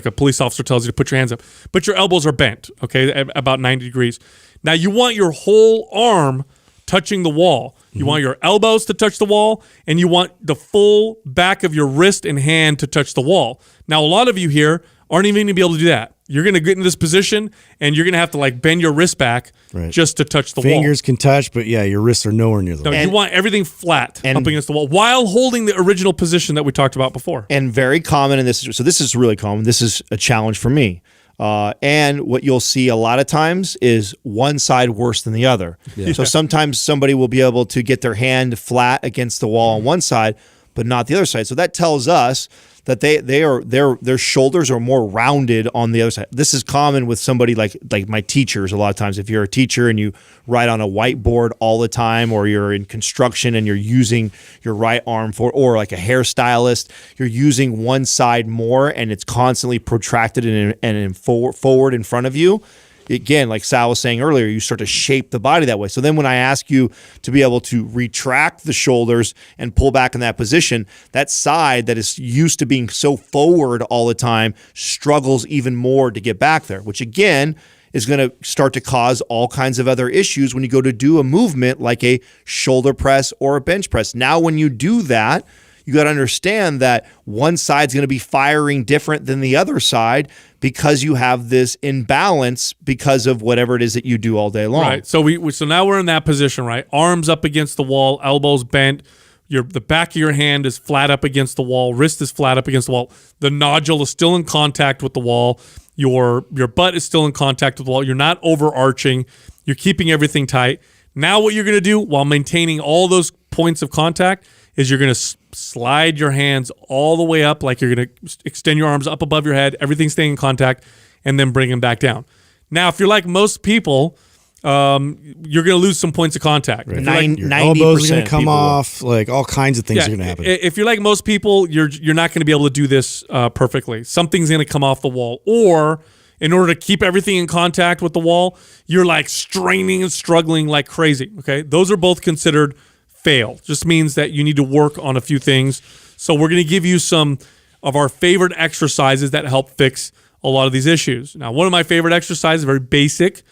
a police officer tells you to put your hands up. But your elbows are bent, okay, at about 90 degrees. Now, you want your whole arm touching the wall. You want your elbows to touch the wall, and you want the full back of your wrist and hand to touch the wall. Now, a lot of you here aren't even going to be able to do that. You're going to get in this position, and you're going to have to like bend your wrist back just to touch the wall. Fingers can touch, but yeah, your wrists are nowhere near the wall. No, you want everything flat up against the wall while holding the original position that we talked about before. And very common in this. So this is really common. This is a challenge for me. And what you'll see a lot of times is one side worse than the other. Yeah. So sometimes somebody will be able to get their hand flat against the wall on one side, but not the other side. So that tells us that their shoulders are more rounded on the other side. This is common with somebody like my teachers a lot of times. If you're a teacher and you write on a whiteboard all the time, or you're in construction and you're using your right arm or like a hairstylist, you're using one side more and it's constantly protracted and forward in front of you. Again, like Sal was saying earlier, you start to shape the body that way. So then when I ask you to be able to retract the shoulders and pull back in that position, that side that is used to being so forward all the time struggles even more to get back there, which again is going to start to cause all kinds of other issues when you go to do a movement like a shoulder press or a bench press. Now, when you do that, you got to understand that one side's going to be firing different than the other side because you have this imbalance because of whatever it is that you do all day long. Right. So so now we're in that position, right? Arms up against the wall, elbows bent. The back of your hand is flat up against the wall. Wrist is flat up against the wall. The nodule is still in contact with the wall. Your butt is still in contact with the wall. You're not overarching. You're keeping everything tight. Now what you're going to do while maintaining all those points of contact is you're going to slide your hands all the way up, like you're going to extend your arms up above your head, everything staying in contact, and then bring them back down. Now, if you're like most people, you're going to lose some points of contact. Right. Your elbows are going to come off, like all kinds of things are going to happen. If you're like most people, you're not going to be able to do this perfectly. Something's going to come off the wall, or in order to keep everything in contact with the wall, you're like straining and struggling like crazy. Okay, those are both considered fail. Just means that you need to work on a few things. So we're going to give you some of our favorite exercises that help fix a lot of these issues. Now, one of my favorite exercises, very basic,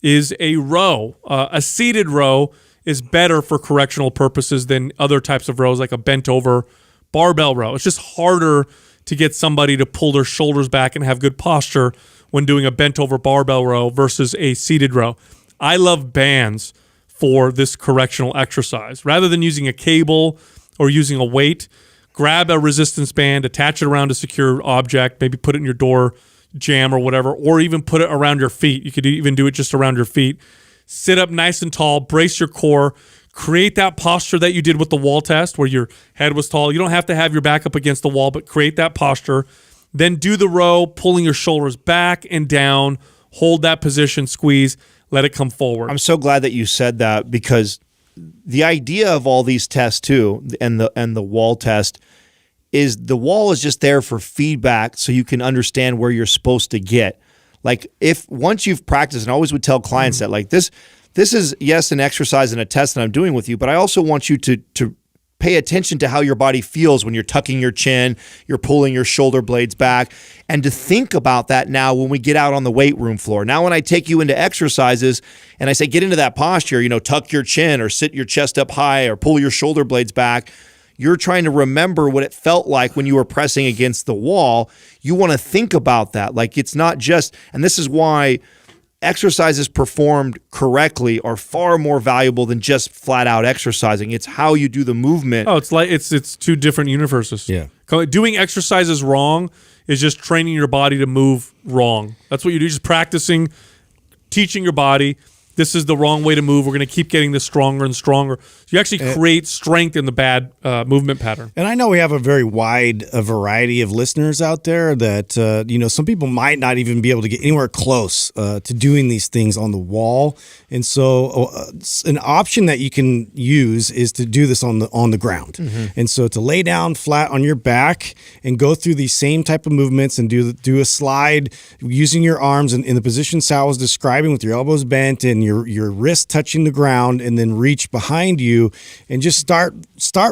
is a row. A seated row is better for correctional purposes than other types of rows, like a bent over barbell row. It's just harder to get somebody to pull their shoulders back and have good posture when doing a bent over barbell row versus a seated row. I love bands for this correctional exercise. Rather than using a cable or using a weight, grab a resistance band, attach it around a secure object, maybe put it in your door jamb or whatever, or even put it around your feet. You could even do it just around your feet. Sit up nice and tall, brace your core, create that posture that you did with the wall test where your head was tall. You don't have to have your back up against the wall, but create that posture. Then do the row, pulling your shoulders back and down, hold that position, squeeze, let it come forward. I'm so glad that you said that, because the idea of all these tests too, and the wall test, is the wall is just there for feedback so you can understand where you're supposed to get. Like once you've practiced, and I always would tell clients that like this is, yes, an exercise and a test that I'm doing with you, but I also want you to pay attention to how your body feels when you're tucking your chin, you're pulling your shoulder blades back, and to think about that now when we get out on the weight room floor. Now when I take you into exercises and I say get into that posture, tuck your chin or sit your chest up high or pull your shoulder blades back, you're trying to remember what it felt like when you were pressing against the wall. You want to think about that. Like it's not just, and this is why exercises performed correctly are far more valuable than just flat out exercising. It's how you do the movement. Oh, it's like it's two different universes. Yeah. Doing exercises wrong is just training your body to move wrong. That's what you do. Just practicing, teaching your body, this is the wrong way to move. We're going to keep getting this stronger and stronger. So you actually create strength in the bad movement pattern. And I know we have a very wide variety of listeners out there that, some people might not even be able to get anywhere close to doing these things on the wall. And so an option that you can use is to do this on the ground. Mm-hmm. And so to lay down flat on your back and go through these same type of movements and do a slide using your arms in the position Sal was describing, with your elbows bent and your wrist touching the ground, and then reach behind you and just start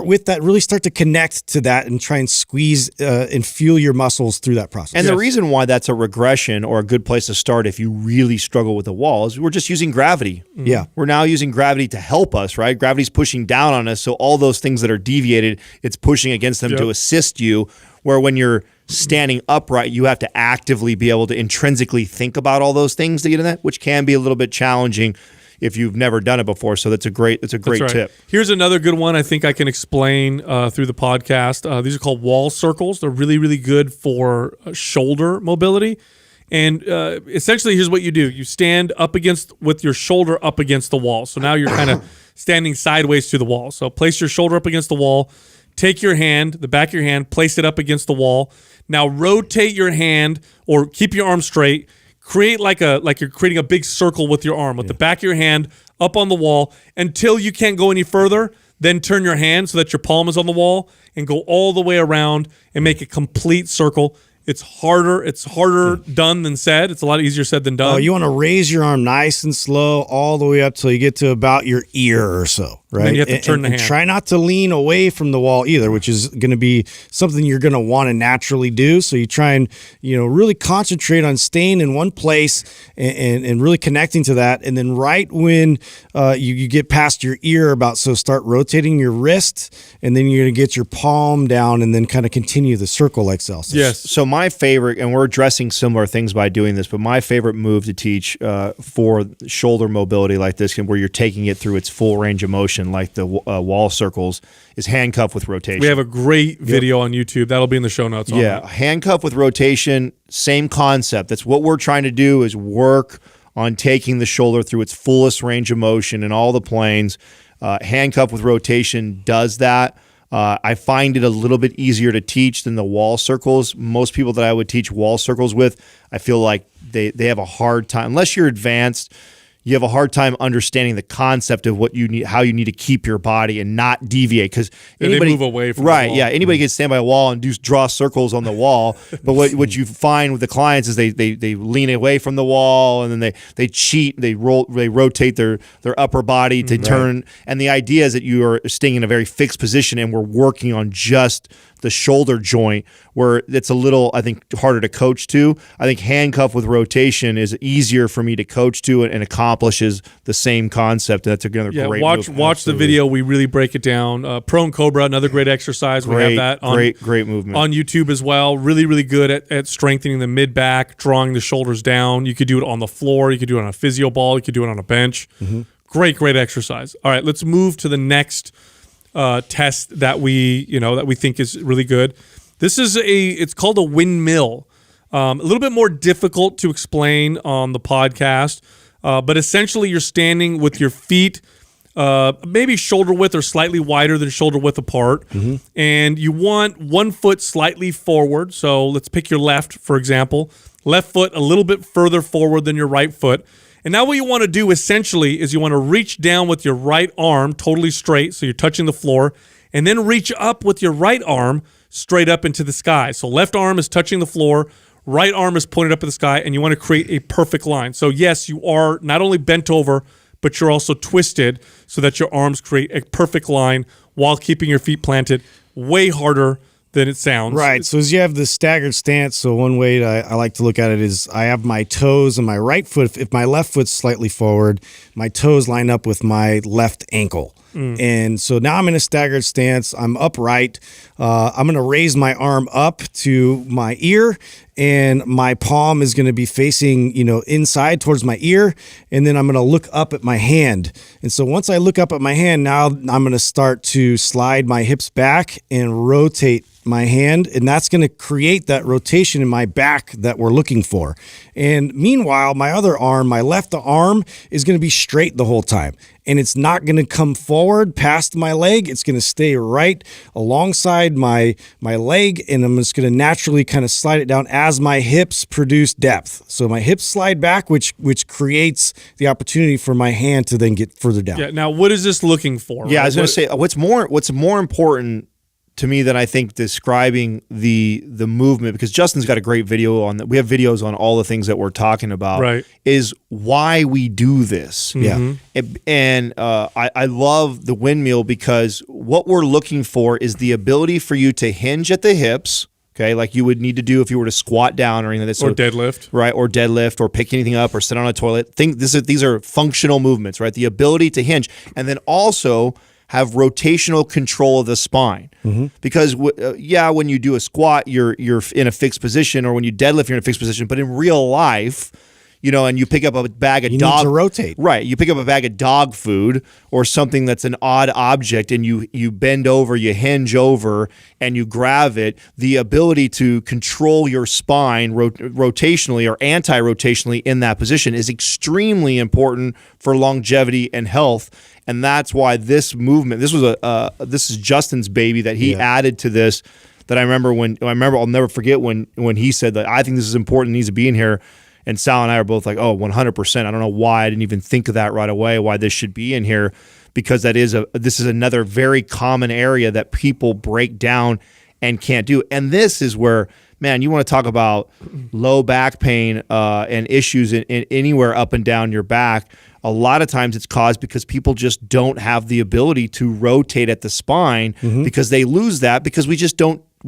with that. Really start to connect to that and try and squeeze and feel your muscles through that process. And the reason why that's a regression or a good place to start if you really struggle with the wall is we're just using gravity. Mm-hmm. Yeah. We're now using gravity to help us, right? Gravity's pushing down on us, so all those things that are deviated, it's pushing against them to assist you, Where when you're standing upright, you have to actively be able to intrinsically think about all those things to get in that, which can be a little bit challenging if you've never done it before. So that's a great tip. Here's another good one I think I can explain through the podcast. These are called wall circles. They're really, really good for shoulder mobility. And essentially, here's what you do. You stand up with your shoulder up against the wall. So now you're kind of standing sideways to the wall. So place your shoulder up against the wall. Take your hand, the back of your hand, place it up against the wall. Now rotate your hand or keep your arm straight. Create like you're creating a big circle with your arm, with the back of your hand up on the wall until you can't go any further. Then turn your hand so that your palm is on the wall and go all the way around and make a complete circle. It's harder done than said. It's a lot easier said than done. Oh, you want to raise your arm nice and slow all the way up till you get to about your ear or so, right? And then you have to turn the hand. Try not to lean away from the wall either, which is going to be something you're going to want to naturally do. So you try and really concentrate on staying in one place and really connecting to that. And then right when you get past your ear start rotating your wrist, and then you're going to get your palm down and then kind of continue the circle like Sal says. Yes. So my favorite, and we're addressing similar things by doing this, but my favorite move to teach for shoulder mobility like this, and where you're taking it through its full range of motion, like the wall circles, is handcuff with rotation. We have a great video on YouTube. That'll be in the show notes. Handcuff with rotation, same concept. That's what we're trying to do, is work on taking the shoulder through its fullest range of motion in all the planes. Handcuff with rotation does that. I find it a little bit easier to teach than the wall circles. Most people that I would teach wall circles with, I feel like they have a hard time. Unless you're advanced, you have a hard time understanding the concept of what you need, how you need to keep your body and not deviate. Because anybody move away from the wall. Anybody can stand by a wall and draw circles on the wall. But what you find with the clients is they lean away from the wall, and then they cheat. They rotate their upper body to turn. And the idea is that you are staying in a very fixed position, and we're working on just the shoulder joint, where it's a little, I think, harder to coach to. I think handcuff with rotation is easier for me to coach to, and accomplishes the same concept. That's another great move. Watch the video. We really break it down. Prone Cobra, another great exercise. We have that on great movement on YouTube as well. Really, really good at strengthening the mid back, drawing the shoulders down. You could do it on the floor. You could do it on a physio ball. You could do it on a bench. Great exercise. All right, let's move to the next test that we think is really good. This is it's called a windmill. A little bit more difficult to explain on the podcast, but essentially you're standing with your feet maybe shoulder width or slightly wider than shoulder width apart, and you want one foot slightly forward. So let's pick your left, for example. Left foot a little bit further forward than your right foot. And now what you want to do essentially is you want to reach down with your right arm totally straight, so you're touching the floor, and then reach up with your right arm straight up into the sky. So left arm is touching the floor, right arm is pointed up at the sky, and you want to create a perfect line. So yes, you are not only bent over, but you're also twisted so that your arms create a perfect line while keeping your feet planted. Way harder than it sounds. Right. So as you have the staggered stance, so one way I like to look at it is I have my toes on my right foot. If my left foot's slightly forward, my toes line up with my left ankle. And so now I'm in a staggered stance. I'm upright. I'm going to raise my arm up to my ear, and my palm is going to be facing, inside towards my ear. And then I'm going to look up at my hand. And so once I look up at my hand, now I'm going to start to slide my hips back and rotate my hand, and that's going to create that rotation in my back that we're looking for. And meanwhile, my other arm, my left arm, is going to be straight the whole time, and it's not going to come forward past my leg. It's going to stay right alongside my leg, and I'm just going to naturally kind of slide it down as my hips produce depth. So my hips slide back, which creates the opportunity for my hand to then get further down. Yeah. Now, what is this looking for? Yeah, I was going to say, what's more important to me than I think describing the movement, because Justin's got a great video on that. We have videos on all the things that we're talking about. Right. Is why we do this. Yeah. And I love the windmill, because what we're looking for is the ability for you to hinge at the hips. Okay, like you would need to do if you were to squat down or anything like this. Or deadlift. Right, or deadlift, or pick anything up, or sit on a toilet. These are functional movements, right? The ability to hinge. And then also have rotational control of the spine. Because when you do a squat, you're in a fixed position, or when you deadlift, you're in a fixed position. But in real life, and you pick up a bag of you need to rotate. Right. You pick up a bag of dog food or something that's an odd object, and you bend over, you hinge over, and you grab it. The ability to control your spine rotationally or anti-rotationally in that position is extremely important for longevity and health. And that's why this movement, this is Justin's baby that he added to this. That I remember I'll never forget when he said that I think this is important, needs to be in here. And Sal and I are both like, oh, 100%. I don't know why I didn't even think of that right away, why this should be in here, because this is another very common area that people break down and can't do. And this is where, man, you want to talk about low back pain and issues in anywhere up and down your back. A lot of times it's caused because people just don't have the ability to rotate at the spine because they lose that because we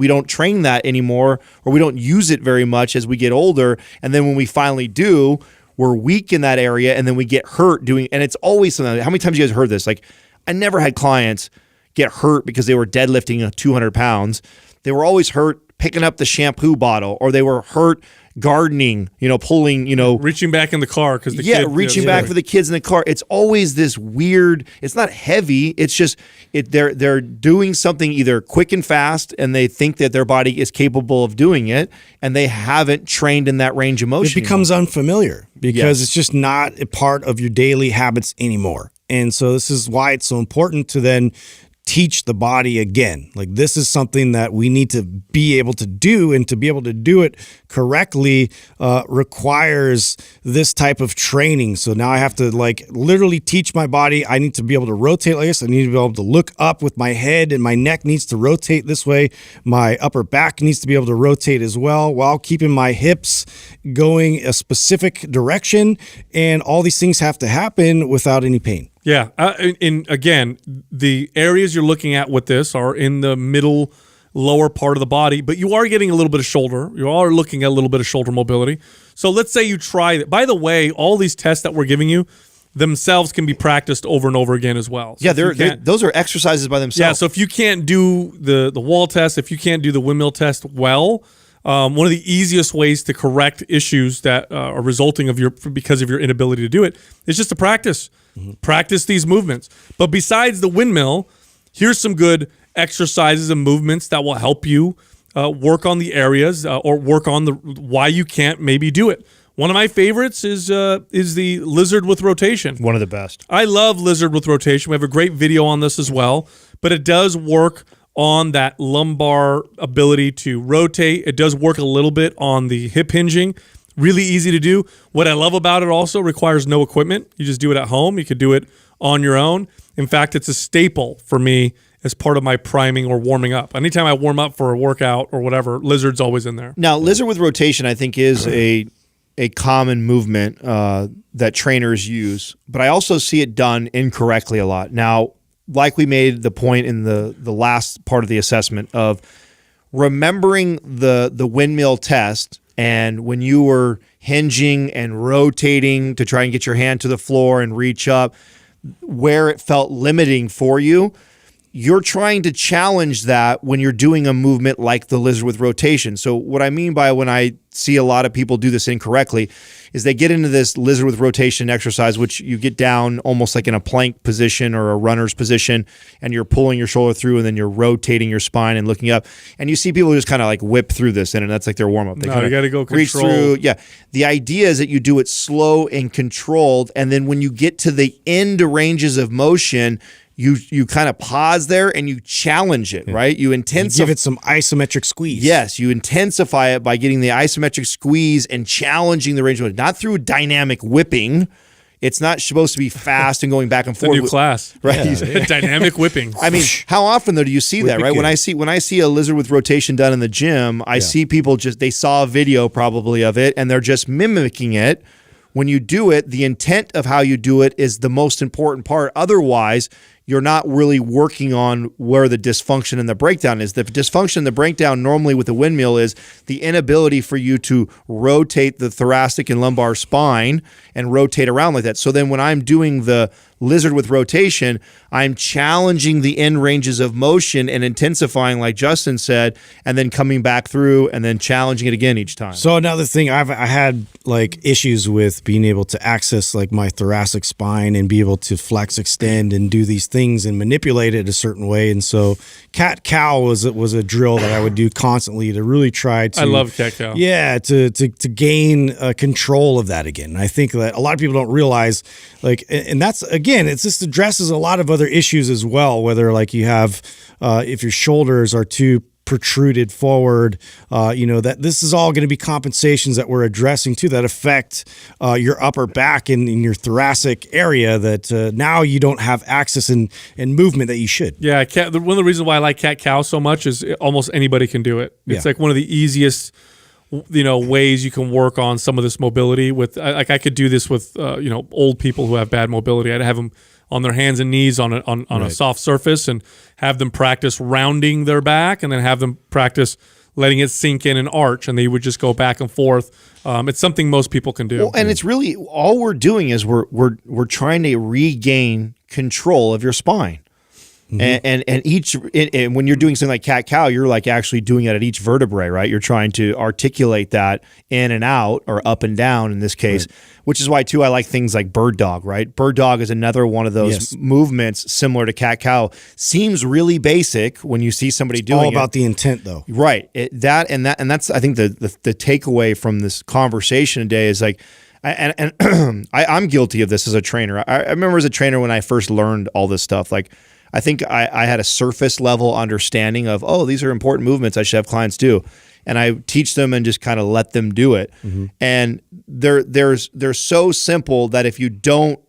don't train that anymore, or we don't use it very much as we get older. And then when we finally do, we're weak in that area, and then we get hurt doing, and it's always something. How many times you guys heard this? Like, I never had clients get hurt because they were deadlifting 200 pounds. They were always hurt picking up the shampoo bottle, or they were hurt gardening, pulling, reaching back in the car because reaching back for the kids in the car. It's always this weird. It's not heavy. It's just they're doing something either quick and fast, and they think that their body is capable of doing it, and they haven't trained in that range of motion. It becomes unfamiliar because it's just not a part of your daily habits anymore. And so this is why it's so important to then teach the body again. Like, this is something that we need to be able to do, and to be able to do it correctly requires this type of training. So now I have to literally teach my body. I need to be able to rotate like this. I need to be able to look up with my head, and my neck needs to rotate this way. My upper back needs to be able to rotate as well, while keeping my hips going a specific direction. And all these things have to happen without any pain. Yeah. And again, the areas you're looking at with this are in the middle, lower part of the body, but you are getting a little bit of shoulder. You are looking at a little bit of shoulder mobility. So let's say you try it. By the way, all these tests that we're giving you themselves can be practiced over and over again as well. So those are exercises by themselves. Yeah. So if you can't do the wall test, if you can't do the windmill test well, one of the easiest ways to correct issues that are resulting because of your inability to do it is just to practice. Practice these movements. But besides the windmill, here's some good exercises and movements that will help you work on the areas or work on why you can't maybe do it. One of my favorites is the lizard with rotation. One of the best. I love lizard with rotation. We have a great video on this as well, but it does work on that lumbar ability to rotate. It does work a little bit on the hip hinging. Really easy to do. What I love about it also requires no equipment. You just do it at home. You could do it on your own. In fact, it's a staple for me as part of my priming or warming up. Anytime I warm up for a workout or whatever, lizard's always in there. Now, lizard with rotation, I think, is a common movement that trainers use, but I also see it done incorrectly a lot. Now, like we made the point in the last part of the assessment of remembering the windmill test, and when you were hinging and rotating to try and get your hand to the floor and reach up, where it felt limiting for you, you're trying to challenge that when you're doing a movement like the lizard with rotation. So what I mean by when I see a lot of people do this incorrectly is they get into this lizard with rotation exercise, which you get down almost like in a plank position or a runner's position, and you're pulling your shoulder through, and then you're rotating your spine and looking up. And you see people just kind of like whip through this, and that's like their warm-up. They you got to go reach control. through. Yeah. The idea is that you do it slow and controlled, and then when you get to the end ranges of motion, you kind of pause there and you challenge it, right? You intensify. You give it some isometric squeeze. Yes, you intensify it by getting the isometric squeeze and challenging the range of motion, not through dynamic whipping. It's not supposed to be fast and going back and forth. It's a new class, right? Yeah. Dynamic whipping. I mean, how often though do you see that, right? When I see a lizard with rotation done in the gym, I see people they saw a video probably of it and they're just mimicking it. When you do it, the intent of how you do it is the most important part. Otherwise, you're not really working on where the dysfunction and the breakdown is. The dysfunction, the breakdown normally with the windmill is the inability for you to rotate the thoracic and lumbar spine and rotate around like that. So then when I'm doing the lizard with rotation, I'm challenging the end ranges of motion and intensifying, like Justin said, and then coming back through and then challenging it again each time. So another thing, I had like issues with being able to access like my thoracic spine and be able to flex, extend, and do these things and manipulate it a certain way. And so cat-cow was a drill that I would do constantly to really try to. I love cat-cow. Yeah, to gain control of that again. And I think that a lot of people don't realize, like, and that's again, it's just addresses a lot of other issues as well. Whether like you have, if your shoulders are too protruded forward, that this is all going to be compensations that we're addressing too that affect your upper back and in your thoracic area that now you don't have access and movement that you should. Yeah, one of the reasons why I like cat-cow so much is almost anybody can do it. It's like one of the easiest ways you can work on some of this mobility with, like I could do this with old people who have bad mobility. I'd have them on their hands and knees on a soft surface and have them practice rounding their back and then have them practice letting it sink in and arch, and they would just go back and forth. It's something most people can do. Well, and it's really all we're doing is we're trying to regain control of your spine. Mm-hmm. And when you're doing something like cat-cow, you're like actually doing it at each vertebrae, right? You're trying to articulate that in and out or up and down in this case, which is why too I like things like bird dog, right? Bird dog is another one of those movements similar to cat-cow. Seems really basic when you see somebody doing it. All about the intent though. Right. That's I think the takeaway from this conversation today is like, I'm guilty of this as a trainer. I remember as a trainer when I first learned all this stuff, like I think I had a surface level understanding of, these are important movements I should have clients do. And I teach them and just kind of let them do it. Mm-hmm. And they're so simple that if you don't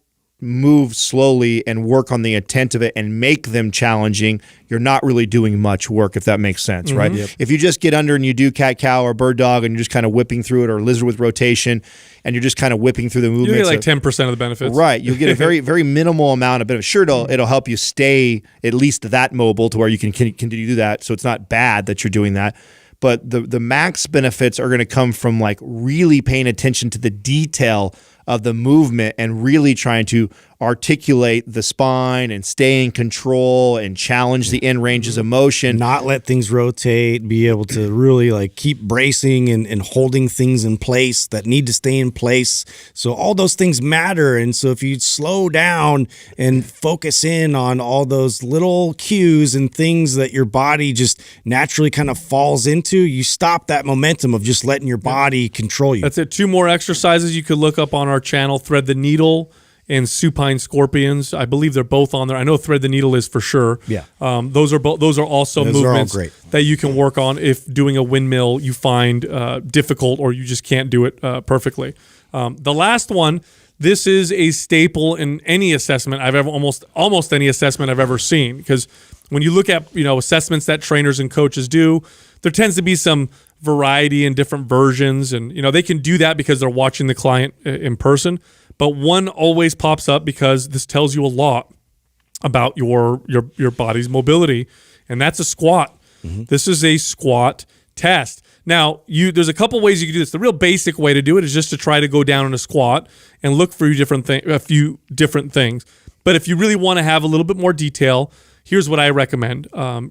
move slowly and work on the intent of it and make them challenging, you're not really doing much work, if that makes sense, mm-hmm. right? Yep. If you just get under and you do cat-cow or bird dog and you're just kind of whipping through it, or lizard with rotation, and you're just kind of whipping through the movements. You get like 10% of the benefits. Right. You'll get a very, very minimal amount of benefit. Sure, it'll help you stay at least that mobile to where you can continue to do that. So it's not bad that you're doing that. But the max benefits are going to come from like really paying attention to the detail of the movement and really trying to articulate the spine and stay in control and challenge the end ranges of motion. Not let things rotate, be able to really like keep bracing and holding things in place that need to stay in place. So all those things matter. And so if you slow down and focus in on all those little cues and things that your body just naturally kind of falls into, you stop that momentum of just letting your body control you. That's it. 2 more exercises you could look up on our channel: thread the needle and supine scorpions. I believe they're both on there. I know thread the needle is for sure. Yeah. Those are also movements that you can work on if doing a windmill you find difficult or you just can't do it perfectly. The last one, this is a staple in any assessment I've ever almost any assessment I've ever seen, because when you look at assessments that trainers and coaches do, there tends to be some variety in different versions, and they can do that because they're watching the client in person. But one always pops up because this tells you a lot about your body's mobility, and that's a squat. Mm-hmm. This is a squat test. Now, there's a couple ways you can do this. The real basic way to do it is just to try to go down in a squat and look for a few different things. But if you really want to have a little bit more detail, here's what I recommend.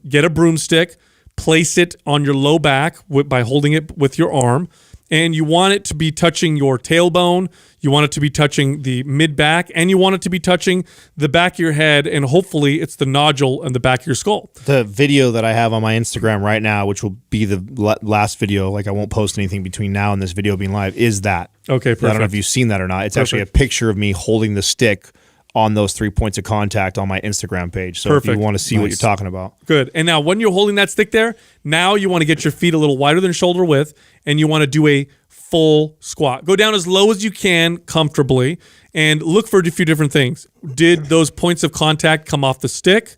Get a broomstick, place it on your low back by holding it with your arm, and you want it to be touching your tailbone, you want it to be touching the mid-back, and you want it to be touching the back of your head, and hopefully it's the nodule in the back of your skull. The video that I have on my Instagram right now, which will be the last video, like I won't post anything between now and this video being live, is that. Okay, perfect. I don't know if you've seen that or not. It's actually a picture of me holding the stick on those 3 points of contact on my Instagram page. So if you want to see what you're talking about. Good. And now when you're holding that stick there, now you want to get your feet a little wider than shoulder width, and you want to do a full squat. Go down as low as you can comfortably and look for a few different things. Did those points of contact come off the stick?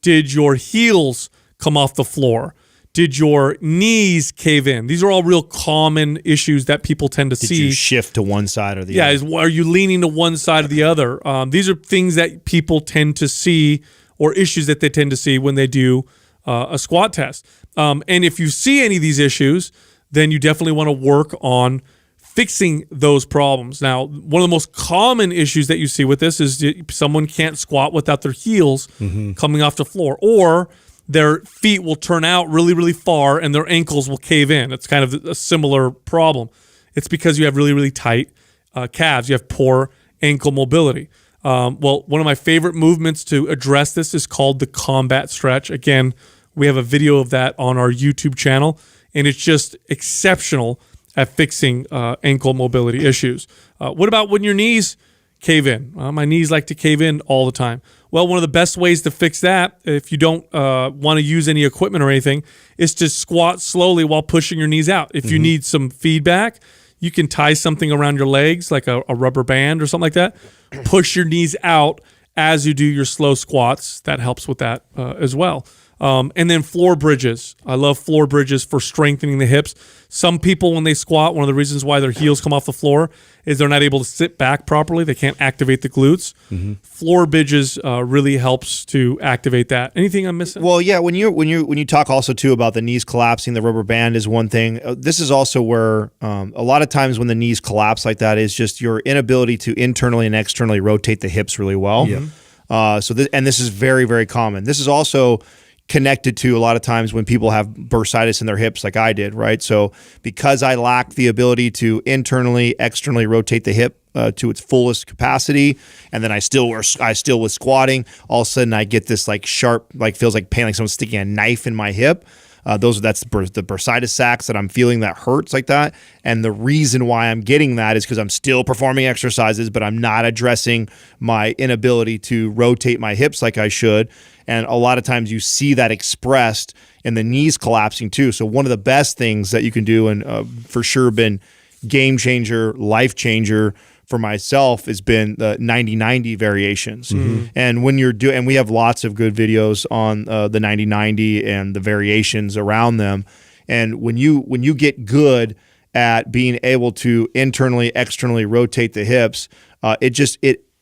Did your heels come off the floor? Did your knees cave in? These are all real common issues that people tend to Did see. you shift to one side or the other? Are you leaning to one side or the other? These are things that people tend to see, or issues that they tend to see when they do a squat test. And if you see any of these issues, then you definitely want to work on fixing those problems. Now, one of the most common issues that you see with this is someone can't squat without their heels coming off the floor, or their feet will turn out really, really far and their ankles will cave in. It's kind of a similar problem. It's because you have really, really tight calves. You have poor ankle mobility. Well, one of my favorite movements to address this is called the combat stretch. Again, we have a video of that on our YouTube channel, and it's just exceptional at fixing ankle mobility issues. What about when your knees cave in? My knees like to cave in all the time. Well, one of the best ways to fix that, if you don't want to use any equipment or anything, is to squat slowly while pushing your knees out. If you need some feedback, you can tie something around your legs, like a rubber band or something like that. Push your knees out as you do your slow squats. That helps with that as well. And then floor bridges. I love floor bridges for strengthening the hips. Some people, when they squat, one of the reasons why their heels come off the floor is they're not able to sit back properly. They can't activate the glutes. Floor bridges really helps to activate that. Anything I'm missing? Well, yeah. When you talk also too about the knees collapsing, the rubber band is one thing. This is also where a lot of times when the knees collapse like that is just your inability to internally and externally rotate the hips really well. This is very, very common. This is also connected to a lot of times when people have bursitis in their hips like I did, right? So because I lack the ability to internally, externally rotate the hip to its fullest capacity, and then I still was squatting, all of a sudden I get this like sharp, like feels like pain, like someone's sticking a knife in my hip. That's the bursitis sacs that I'm feeling that hurts like that. And the reason why I'm getting that is because I'm still performing exercises, but I'm not addressing my inability to rotate my hips like I should. And a lot of times you see that expressed in the knees collapsing too. So one of the best things that you can do, and for sure been game changer, life changer for myself, has been the 90-90 variations. And when you're and we have lots of good videos on the 90-90 and the variations around them. And when you get good at being able to internally, externally rotate the hips,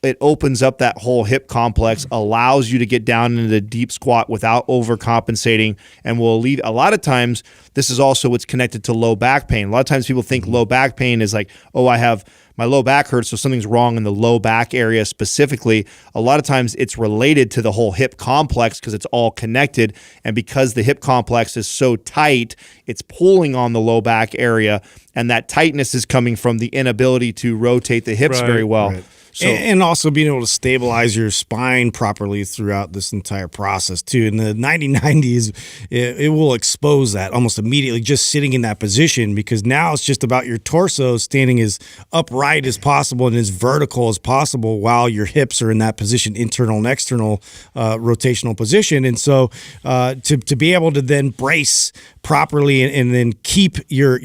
it opens up that whole hip complex, allows you to get down into the deep squat without overcompensating, and will lead. A lot of times, this is also what's connected to low back pain. A lot of times people think low back pain is like, oh, I have my low back hurts, so something's wrong in the low back area specifically. A lot of times it's related to the whole hip complex because it's all connected, and because the hip complex is so tight, it's pulling on the low back area, and that tightness is coming from the inability to rotate the hips very well. Right. So, and also being able to stabilize your spine properly throughout this entire process too. And the 90-90 it will expose that almost immediately, just sitting in that position, because now it's just about your torso standing as upright as possible and as vertical as possible while your hips are in that position, internal and external rotational position. And so to be able to then brace properly and then keep your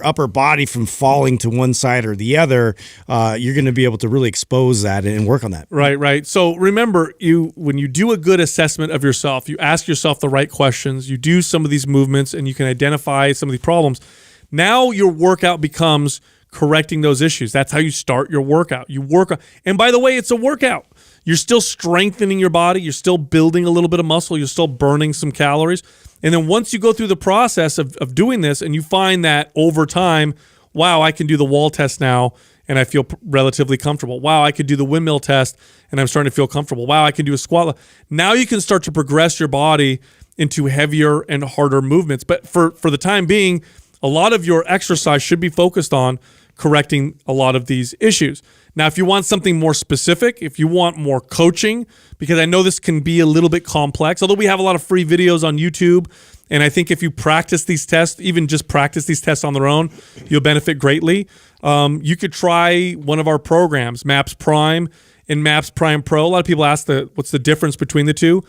upper body from falling to one side or the other, you're going to be able to really expose that and work on that. Right. So remember, when you do a good assessment of yourself, you ask yourself the right questions, you do some of these movements, and you can identify some of these problems. Now your workout becomes correcting those issues. That's how you start your workout. You work on, and by the way, it's a workout. You're still strengthening your body. You're still building a little bit of muscle. You're still burning some calories. And then once you go through the process of doing this, and you find that over time, wow, I can do the wall test now, and I feel relatively comfortable. Wow, I could do the windmill test, and I'm starting to feel comfortable. Wow, I can do a squat. Now you can start to progress your body into heavier and harder movements. But for the time being, a lot of your exercise should be focused on correcting a lot of these issues. Now, if you want something more specific, if you want more coaching, because I know this can be a little bit complex, although we have a lot of free videos on YouTube, and I think if you practice these tests, even just practice these tests on their own, you'll benefit greatly. You could try one of our programs, MAPS Prime and MAPS Prime Pro. A lot of people ask what's the difference between the two.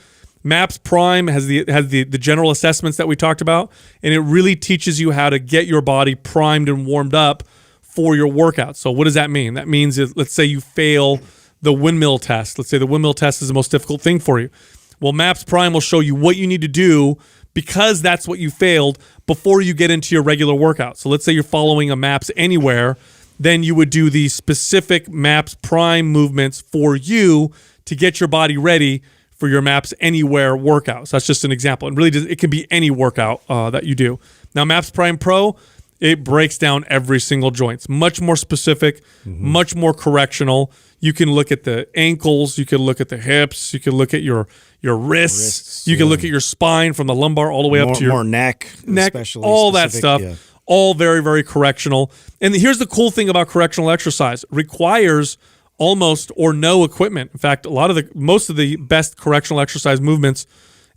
MAPS Prime has the general assessments that we talked about, and it really teaches you how to get your body primed and warmed up for your workout. So what does that mean? That means let's say you fail the windmill test. Let's say the windmill test is the most difficult thing for you. Well, MAPS Prime will show you what you need to do because that's what you failed before you get into your regular workout. So let's say you're following a MAPS Anywhere, then you would do the specific MAPS Prime movements for you to get your body ready for your MAPS Anywhere workouts. That's just an example. And really, it can be any workout that you do. Now, MAPS Prime Pro, it breaks down every single joint. It's much more specific, much more correctional. You can look at the ankles, you can look at the hips, you can look at your wrists, you can look at your spine from the lumbar all the way up to your more neck, especially all that specific, stuff. yeah. All very, very correctional. And here's the cool thing about correctional exercise. It requires almost or no equipment. In fact, most of the best correctional exercise movements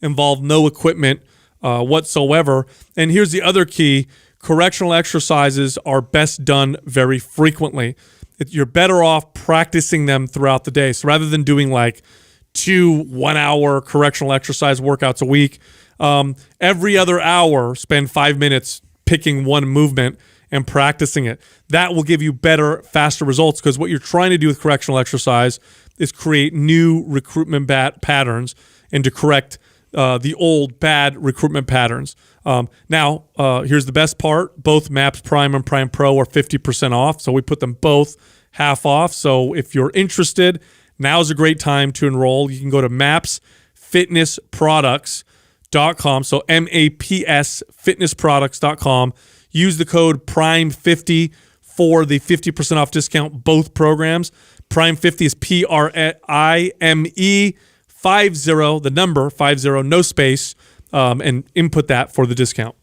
involve no equipment whatsoever. And here's the other key. Correctional exercises are best done very frequently. You're better off practicing them throughout the day. So rather than doing like 2 1-hour correctional exercise workouts a week, every other hour, spend 5 minutes picking one movement and practicing it. That will give you better, faster results, because what you're trying to do with correctional exercise is create new recruitment patterns and to correct the old bad recruitment patterns. Now, here's the best part. Both MAPS Prime and Prime Pro are 50% off, so we put them both half off. So if you're interested, now's a great time to enroll. You can go to mapsfitnessproducts.com, so MAPS fitnessproducts.com. Use the code PRIME50 for the 50% off discount, both programs. PRIME50 is PRIME50, the number 50, no space, and input that for the discount.